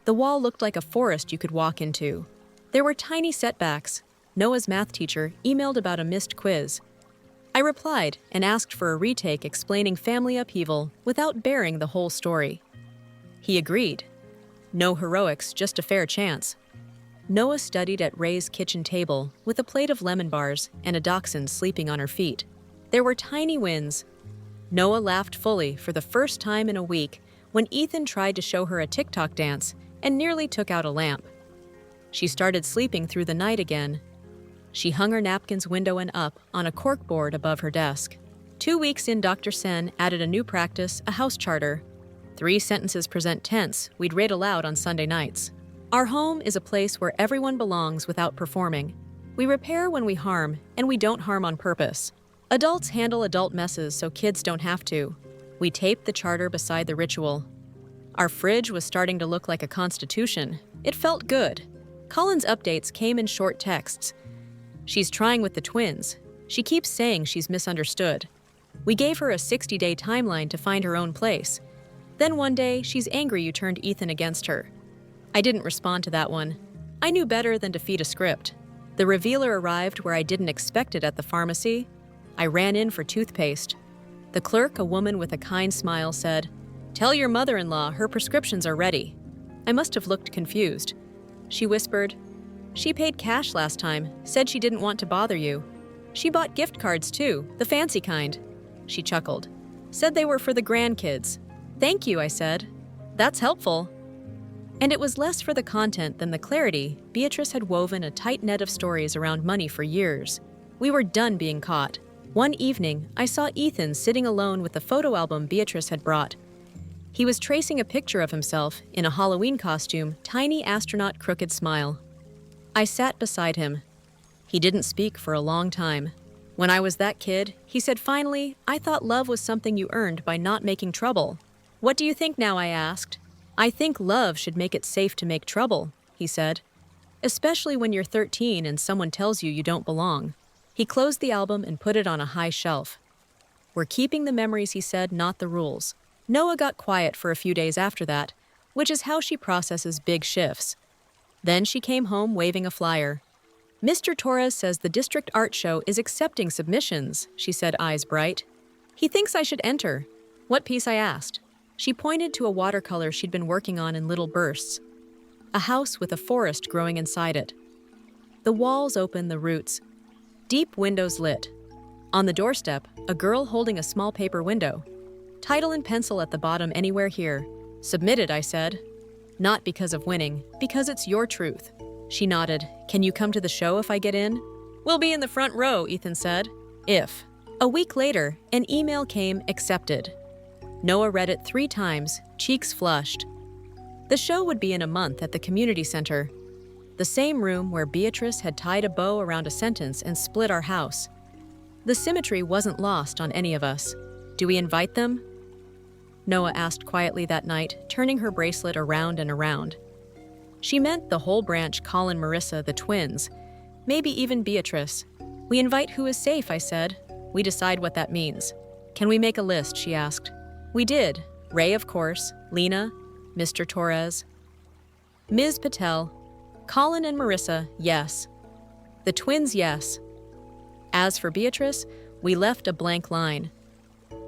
The wall looked like a forest you could walk into. There were tiny setbacks. Noah's math teacher emailed about a missed quiz. I replied and asked for a retake explaining family upheaval without bearing the whole story. He agreed. No heroics, just a fair chance. Noah studied at Ray's kitchen table with a plate of lemon bars and a dachshund sleeping on her feet. There were tiny wins. Noah laughed fully for the first time in a week when Ethan tried to show her a TikTok dance and nearly took out a lamp. She started sleeping through the night again. She hung her napkins window and up on a corkboard above her desk. 2 weeks in, Dr. Sen added a new practice, a house charter. 3 sentences present tense we'd read aloud on Sunday nights. Our home is a place where everyone belongs without performing. We repair when we harm, and we don't harm on purpose. Adults handle adult messes so kids don't have to. We taped the charter beside the ritual. Our fridge was starting to look like a constitution. It felt good. Colin's updates came in short texts. She's trying with the twins. She keeps saying she's misunderstood. We gave her a 60-day timeline to find her own place. Then one day, she's angry you turned Ethan against her. I didn't respond to that one. I knew better than to feed a script. The revealer arrived where I didn't expect it at the pharmacy. I ran in for toothpaste. The clerk, a woman with a kind smile, said, "Tell your mother-in-law her prescriptions are ready." I must have looked confused. She whispered, "She paid cash last time, said she didn't want to bother you. She bought gift cards too, the fancy kind." She chuckled. "Said they were for the grandkids." "Thank you," I said. "That's helpful." And it was less for the content than the clarity. Beatrice had woven a tight net of stories around money for years. We were done being caught. One evening, I saw Ethan sitting alone with the photo album Beatrice had brought. He was tracing a picture of himself in a Halloween costume, tiny astronaut crooked smile. I sat beside him. He didn't speak for a long time. When I was that kid, he said finally, "I thought love was something you earned by not making trouble." "What do you think now?" I asked. "I think love should make it safe to make trouble," he said. "Especially when you're 13 and someone tells you you don't belong." He closed the album and put it on a high shelf. "We're keeping the memories," he said, "not the rules." Noah got quiet for a few days after that, which is how she processes big shifts. Then she came home waving a flyer. "Mr. Torres says the district art show is accepting submissions," she said, eyes bright. "He thinks I should enter." "What piece?" I asked. She pointed to a watercolor she'd been working on in little bursts. A house with a forest growing inside it. The walls open, the roots. Deep windows lit. On the doorstep, a girl holding a small paper window. Title in pencil at the bottom, "Anywhere here." "Submitted," I said. "Not because of winning, because it's your truth." She nodded. "Can you come to the show if I get in?" "We'll be in the front row," Ethan said. "If." A week later, an email came, "Accepted." Noah read it 3 times, cheeks flushed. The show would be in a month at the community center. The same room where Beatrice had tied a bow around a sentence and split our house. The symmetry wasn't lost on any of us. "Do we invite them?" Noah asked quietly that night, turning her bracelet around and around. She meant the whole branch, Colin, Marissa, the twins, maybe even Beatrice. "We invite who is safe," I said. "We decide what that means." "Can we make a list?" she asked. We did. Ray, of course, Lena, Mr. Torres, Ms. Patel, Colin and Marissa, yes. The twins, yes. As for Beatrice, we left a blank line.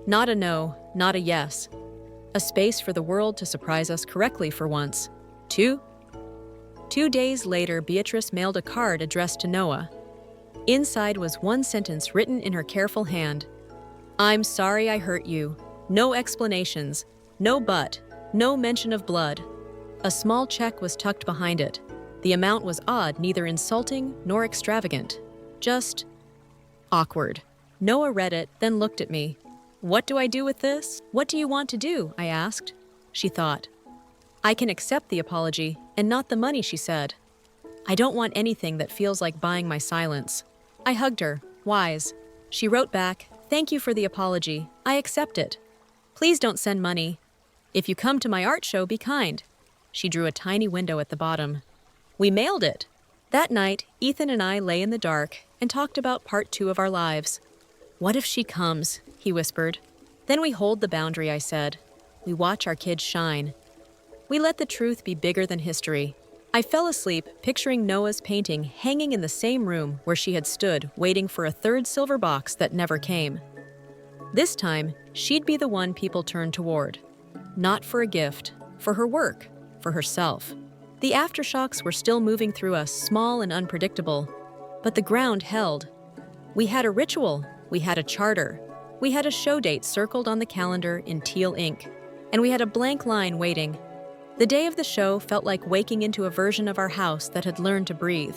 Not a no, not a yes. A space for the world to surprise us correctly for once. 2 days later, Beatrice mailed a card addressed to Noah. Inside was one sentence written in her careful hand. "I'm sorry I hurt you. No explanations. No but. No mention of blood." A small check was tucked behind it. The amount was odd, neither insulting nor extravagant. Just awkward. Noah read it, then looked at me. "What do I do with this? What do you want to do?" I asked. She thought. "I can accept the apology, and not the money," she said. "I don't want anything that feels like buying my silence." I hugged her, wise. She wrote back, "Thank you for the apology. I accept it. Please don't send money. If you come to my art show, be kind." She drew a tiny window at the bottom. We mailed it. That night, Ethan and I lay in the dark and talked about part 2 of our lives. "What if she comes?" he whispered. "Then we hold the boundary," I said. "We watch our kids shine. We let the truth be bigger than history." I fell asleep, picturing Noah's painting hanging in the same room where she had stood, waiting for a 3rd silver box that never came. This time, she'd be the one people turned toward. Not for a gift, for her work, for herself. The aftershocks were still moving through us, small and unpredictable. But the ground held. We had a ritual. We had a charter. We had a show date circled on the calendar in teal ink. And we had a blank line waiting. The day of the show felt like waking into a version of our house that had learned to breathe.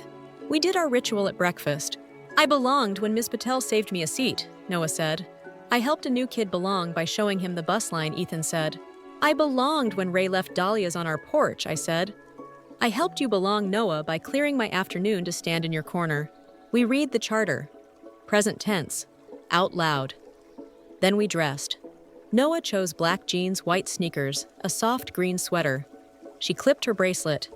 We did our ritual at breakfast. "I belonged when Miss Patel saved me a seat," Noah said. "I helped a new kid belong by showing him the bus line," Ethan said. "I belonged when Ray left dahlias on our porch," I said. "I helped you belong, Noah, by clearing my afternoon to stand in your corner." We read the charter. Present tense. Out loud. Then we dressed. Noah chose black jeans, white sneakers, a soft green sweater. She clipped her bracelet.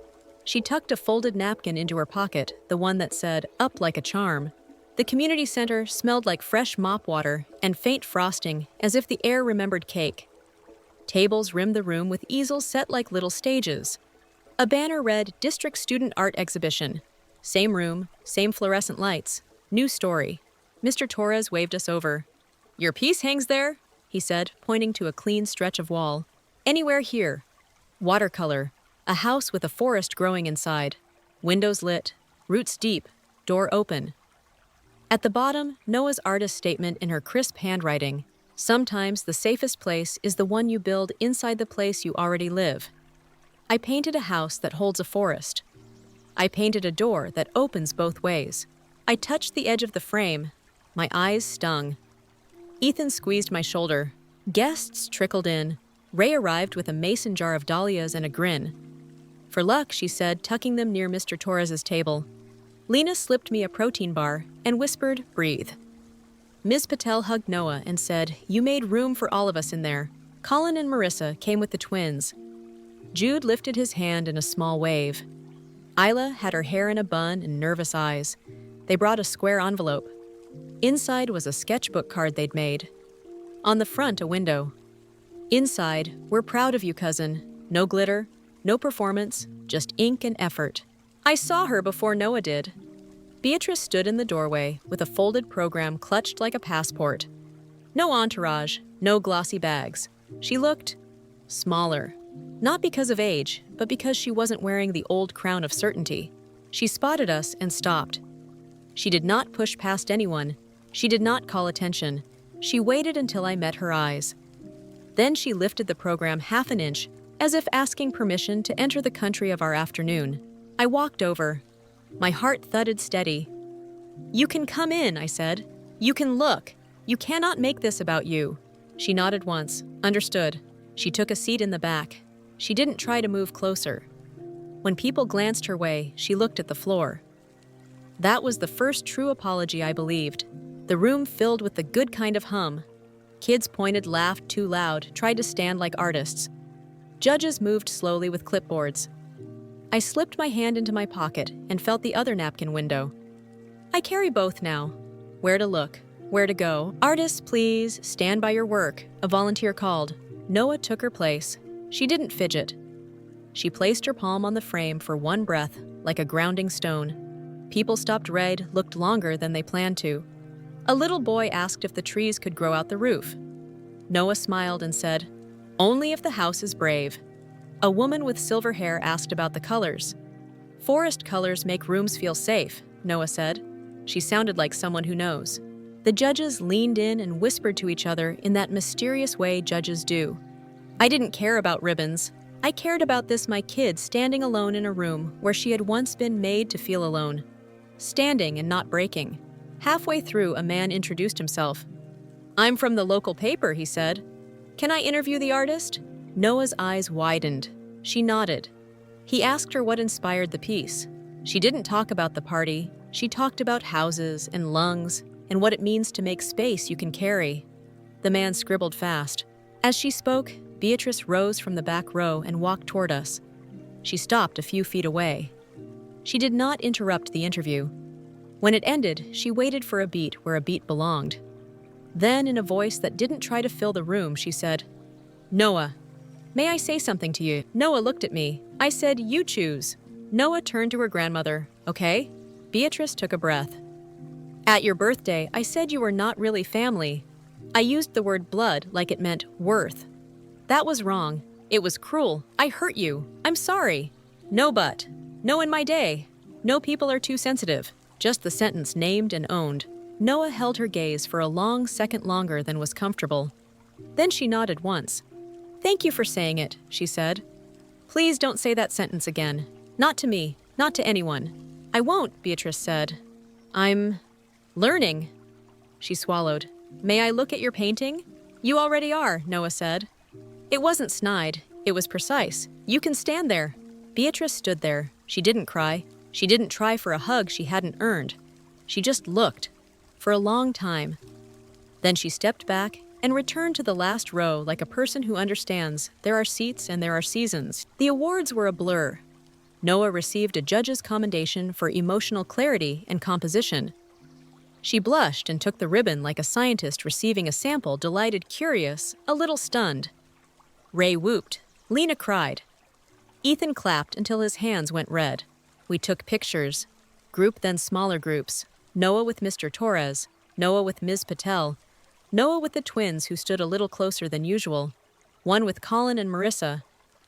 She tucked a folded napkin into her pocket, the one that said, "Up like a charm." The community center smelled like fresh mop water and faint frosting, as if the air remembered cake. Tables rimmed the room with easels set like little stages. A banner read District Student Art Exhibition. Same room, same fluorescent lights. New story. Mr. Torres waved us over. "Your piece hangs there," he said, pointing to a clean stretch of wall. "Anywhere here." Watercolor. A house with a forest growing inside. Windows lit. Roots deep. Door open. At the bottom, Noah's artist statement in her crisp handwriting. "Sometimes the safest place is the one you build inside the place you already live." I painted a house that holds a forest. I painted a door that opens both ways. I touched the edge of the frame. My eyes stung. Ethan squeezed my shoulder. Guests trickled in. Ray arrived with a mason jar of dahlias and a grin. "For luck," she said, tucking them near Mr. Torres's table. Lena slipped me a protein bar and whispered, "Breathe." Ms. Patel hugged Noah and said, "You made room for all of us in there." Colin and Marissa came with the twins. Jude lifted his hand in a small wave. Isla had her hair in a bun and nervous eyes. They brought a square envelope. Inside was a sketchbook card they'd made. On the front, a window. Inside, "We're proud of you, cousin." No glitter, no performance, just ink and effort. I saw her before Noah did. Beatrice stood in the doorway with a folded program clutched like a passport. No entourage, no glossy bags. She looked smaller. Not because of age, but because she wasn't wearing the old crown of certainty. She spotted us and stopped. She did not push past anyone. She did not call attention. She waited until I met her eyes. Then she lifted the program half an inch, as if asking permission to enter the country of our afternoon. I walked over. My heart thudded steady. "You can come in," I said. "You can look. You cannot make this about you." She nodded once. Understood. She took a seat in the back. She didn't try to move closer. When people glanced her way, she looked at the floor. That was the first true apology I believed. The room filled with the good kind of hum. Kids pointed, laughed too loud, tried to stand like artists. Judges moved slowly with clipboards. I slipped my hand into my pocket and felt the other napkin window. I carry both now. Where to look? Where to go? "Artists, please, stand by your work," a volunteer called. Noah took her place. She didn't fidget. She placed her palm on the frame for one breath, like a grounding stone. People stopped red, looked longer than they planned to. A little boy asked if the trees could grow out the roof. Noah smiled and said, "Only if the house is brave." A woman with silver hair asked about the colors. "Forest colors make rooms feel safe," Noah said. She sounded like someone who knows. The judges leaned in and whispered to each other in that mysterious way judges do. I didn't care about ribbons. I cared about this my kid standing alone in a room where she had once been made to feel alone. Standing and not breaking. Halfway through, a man introduced himself. "I'm from the local paper," he said. "Can I interview the artist?" Noah's eyes widened. She nodded. He asked her what inspired the piece. She didn't talk about the party. She talked about houses and lungs and what it means to make space you can carry. The man scribbled fast. As she spoke, Beatrice rose from the back row and walked toward us. She stopped a few feet away. She did not interrupt the interview. When it ended, she waited for a beat where a beat belonged. Then, in a voice that didn't try to fill the room, she said, "Noah, may I say something to you?" Noah looked at me. I said, "You choose." Noah turned to her grandmother. "Okay?" Beatrice took a breath. "At your birthday, I said you were not really family. I used the word blood like it meant worth. That was wrong. It was cruel. I hurt you. I'm sorry." "No but. No in my day. No people are too sensitive." Just the sentence named and owned. Noah held her gaze for a long second longer than was comfortable. Then she nodded once. "Thank you for saying it," she said. "Please don't say that sentence again. Not to me, not to anyone." "I won't," Beatrice said. "I'm learning." She swallowed. "May I look at your painting?" "You already are," Noah said. It wasn't snide. It was precise. "You can stand there." Beatrice stood there. She didn't cry. She didn't try for a hug she hadn't earned. She just looked. For a long time. Then she stepped back and returned to the last row like a person who understands there are seats and there are seasons. The awards were a blur. Noah received a judge's commendation for emotional clarity and composition. She blushed and took the ribbon like a scientist receiving a sample, delighted, curious, a little stunned. Ray whooped. Lena cried. Ethan clapped until his hands went red. We took pictures. Group then smaller groups. Noah with Mr. Torres, Noah with Ms. Patel, Noah with the twins who stood a little closer than usual, one with Colin and Marissa,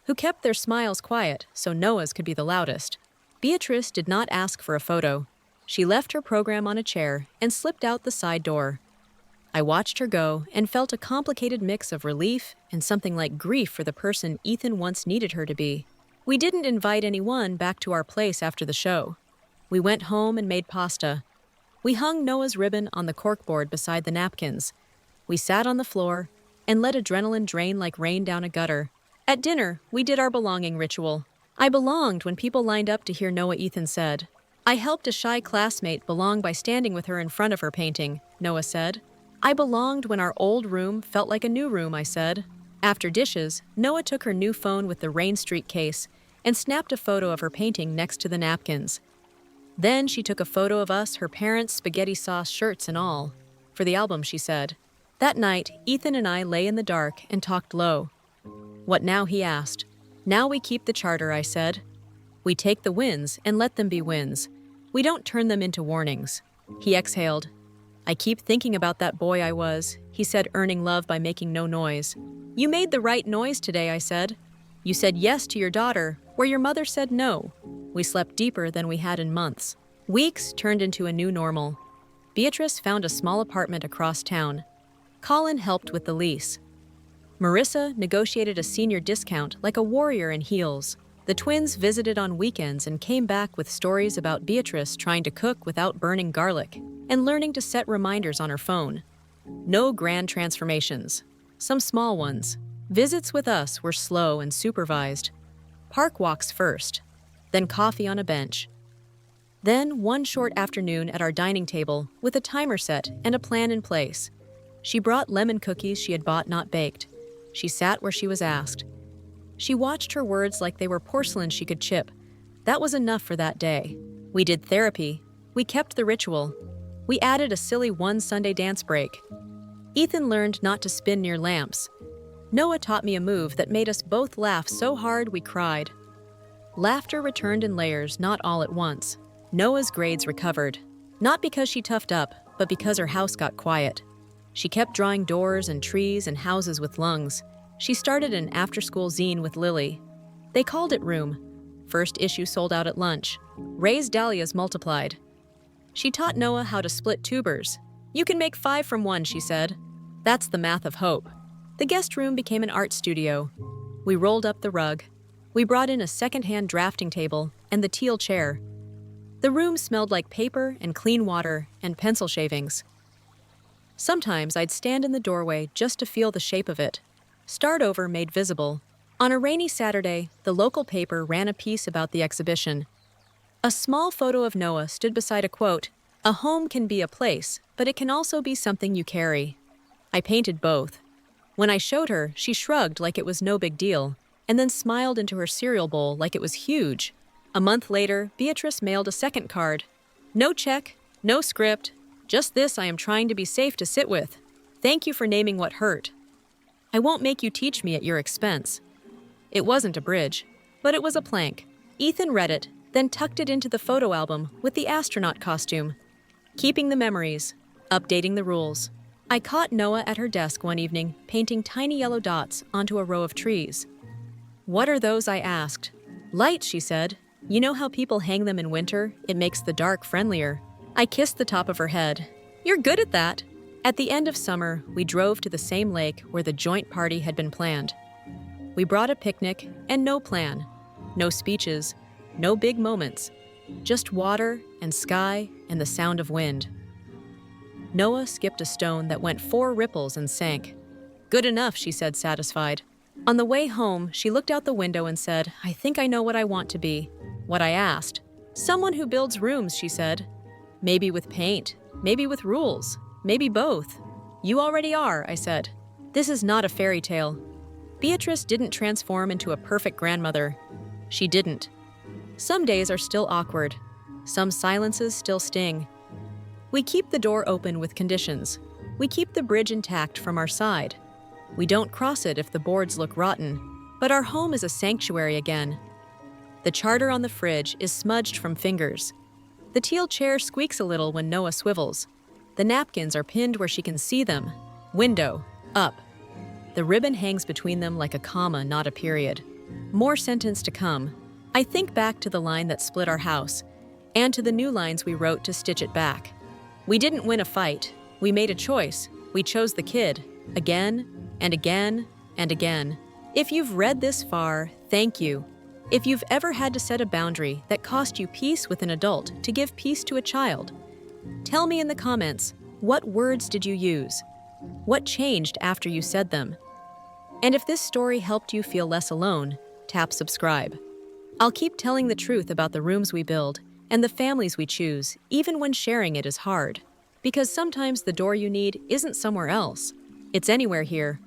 who kept their smiles quiet so Noah's could be the loudest. Beatrice did not ask for a photo. She left her program on a chair and slipped out the side door. I watched her go and felt a complicated mix of relief and something like grief for the person Ethan once needed her to be. We didn't invite anyone back to our place after the show. We went home and made pasta. We hung Noah's ribbon on the corkboard beside the napkins. We sat on the floor and let adrenaline drain like rain down a gutter. At dinner, we did our belonging ritual. I belonged when people lined up to hear Noah, Ethan said. I helped a shy classmate belong by standing with her in front of her painting, Noah said. I belonged when our old room felt like a new room, I said. After dishes, Noah took her new phone with the Rain Street case and snapped a photo of her painting next to the napkins. Then she took a photo of us, her parents' spaghetti sauce shirts and all. For the album, she said. That night, Ethan and I lay in the dark and talked low. What now, he asked. Now we keep the charter, I said. We take the wins and let them be wins. We don't turn them into warnings. He exhaled. I keep thinking about that boy I was, he said, earning love by making no noise. You made the right noise today, I said. You said yes to your daughter, where your mother said no. We slept deeper than we had in months. Weeks turned into a new normal. Beatrice found a small apartment across town. Colin helped with the lease. Marissa negotiated a senior discount like a warrior in heels. The twins visited on weekends and came back with stories about Beatrice trying to cook without burning garlic and learning to set reminders on her phone. No grand transformations. Some small ones. Visits with us were slow and supervised. Park walks first, then coffee on a bench. Then one short afternoon at our dining table with a timer set and a plan in place. She brought lemon cookies she had bought not baked. She sat where she was asked. She watched her words like they were porcelain she could chip. That was enough for that day. We did therapy. We kept the ritual. We added a silly one Sunday dance break. Ethan learned not to spin near lamps. Noah taught me a move that made us both laugh so hard we cried. Laughter returned in layers, not all at once. Noah's grades recovered. Not because she toughed up, but because her house got quiet. She kept drawing doors and trees and houses with lungs. She started an after-school zine with Lily. They called it Room. First issue sold out at lunch. Ray's dahlias multiplied. She taught Noah how to split tubers. You can make 5 from 1, she said. That's the math of hope. The guest room became an art studio. We rolled up the rug. We brought in a second-hand drafting table and the teal chair. The room smelled like paper and clean water and pencil shavings. Sometimes I'd stand in the doorway just to feel the shape of it. Start Over made visible. On a rainy Saturday, the local paper ran a piece about the exhibition. A small photo of Noah stood beside a quote, "A home can be a place, but it can also be something you carry." I painted both. When I showed her, she shrugged like it was no big deal, and then smiled into her cereal bowl like it was huge. A month later, Beatrice mailed a second card. No check, no script, just this I am trying to be safe to sit with. Thank you for naming what hurt. I won't make you teach me at your expense. It wasn't a bridge, but it was a plank. Ethan read it, then tucked it into the photo album with the astronaut costume. Keeping the memories, updating the rules. I caught Noah at her desk one evening, painting tiny yellow dots onto a row of trees. What are those? I asked. Lights, she said. You know how people hang them in winter? It makes the dark friendlier. I kissed the top of her head. You're good at that. At the end of summer, we drove to the same lake where the joint party had been planned. We brought a picnic and no plan. No speeches, no big moments. Just water and sky and the sound of wind. Noah skipped a stone that went 4 ripples and sank. Good enough, she said, satisfied. On the way home, she looked out the window and said, I think I know what I want to be. What I asked. Someone who builds rooms, she said. Maybe with paint, maybe with rules, maybe both. You already are, I said. This is not a fairy tale. Beatrice didn't transform into a perfect grandmother. She didn't. Some days are still awkward. Some silences still sting. We keep the door open with conditions. We keep the bridge intact from our side. We don't cross it if the boards look rotten, but our home is a sanctuary again. The charter on the fridge is smudged from fingers. The teal chair squeaks a little when Noah swivels. The napkins are pinned where she can see them. Window, up. The ribbon hangs between them like a comma, not a period. More sentence to come. I think back to the line that split our house, and to the new lines we wrote to stitch it back. We didn't win a fight. We made a choice. We chose the kid. Again, and again, and again. If you've read this far, thank you. If you've ever had to set a boundary that cost you peace with an adult to give peace to a child, tell me in the comments, what words did you use? What changed after you said them? And if this story helped you feel less alone, tap subscribe. I'll keep telling the truth about the rooms we build and the families we choose, even when sharing it is hard. Because sometimes the door you need isn't somewhere else. It's anywhere here,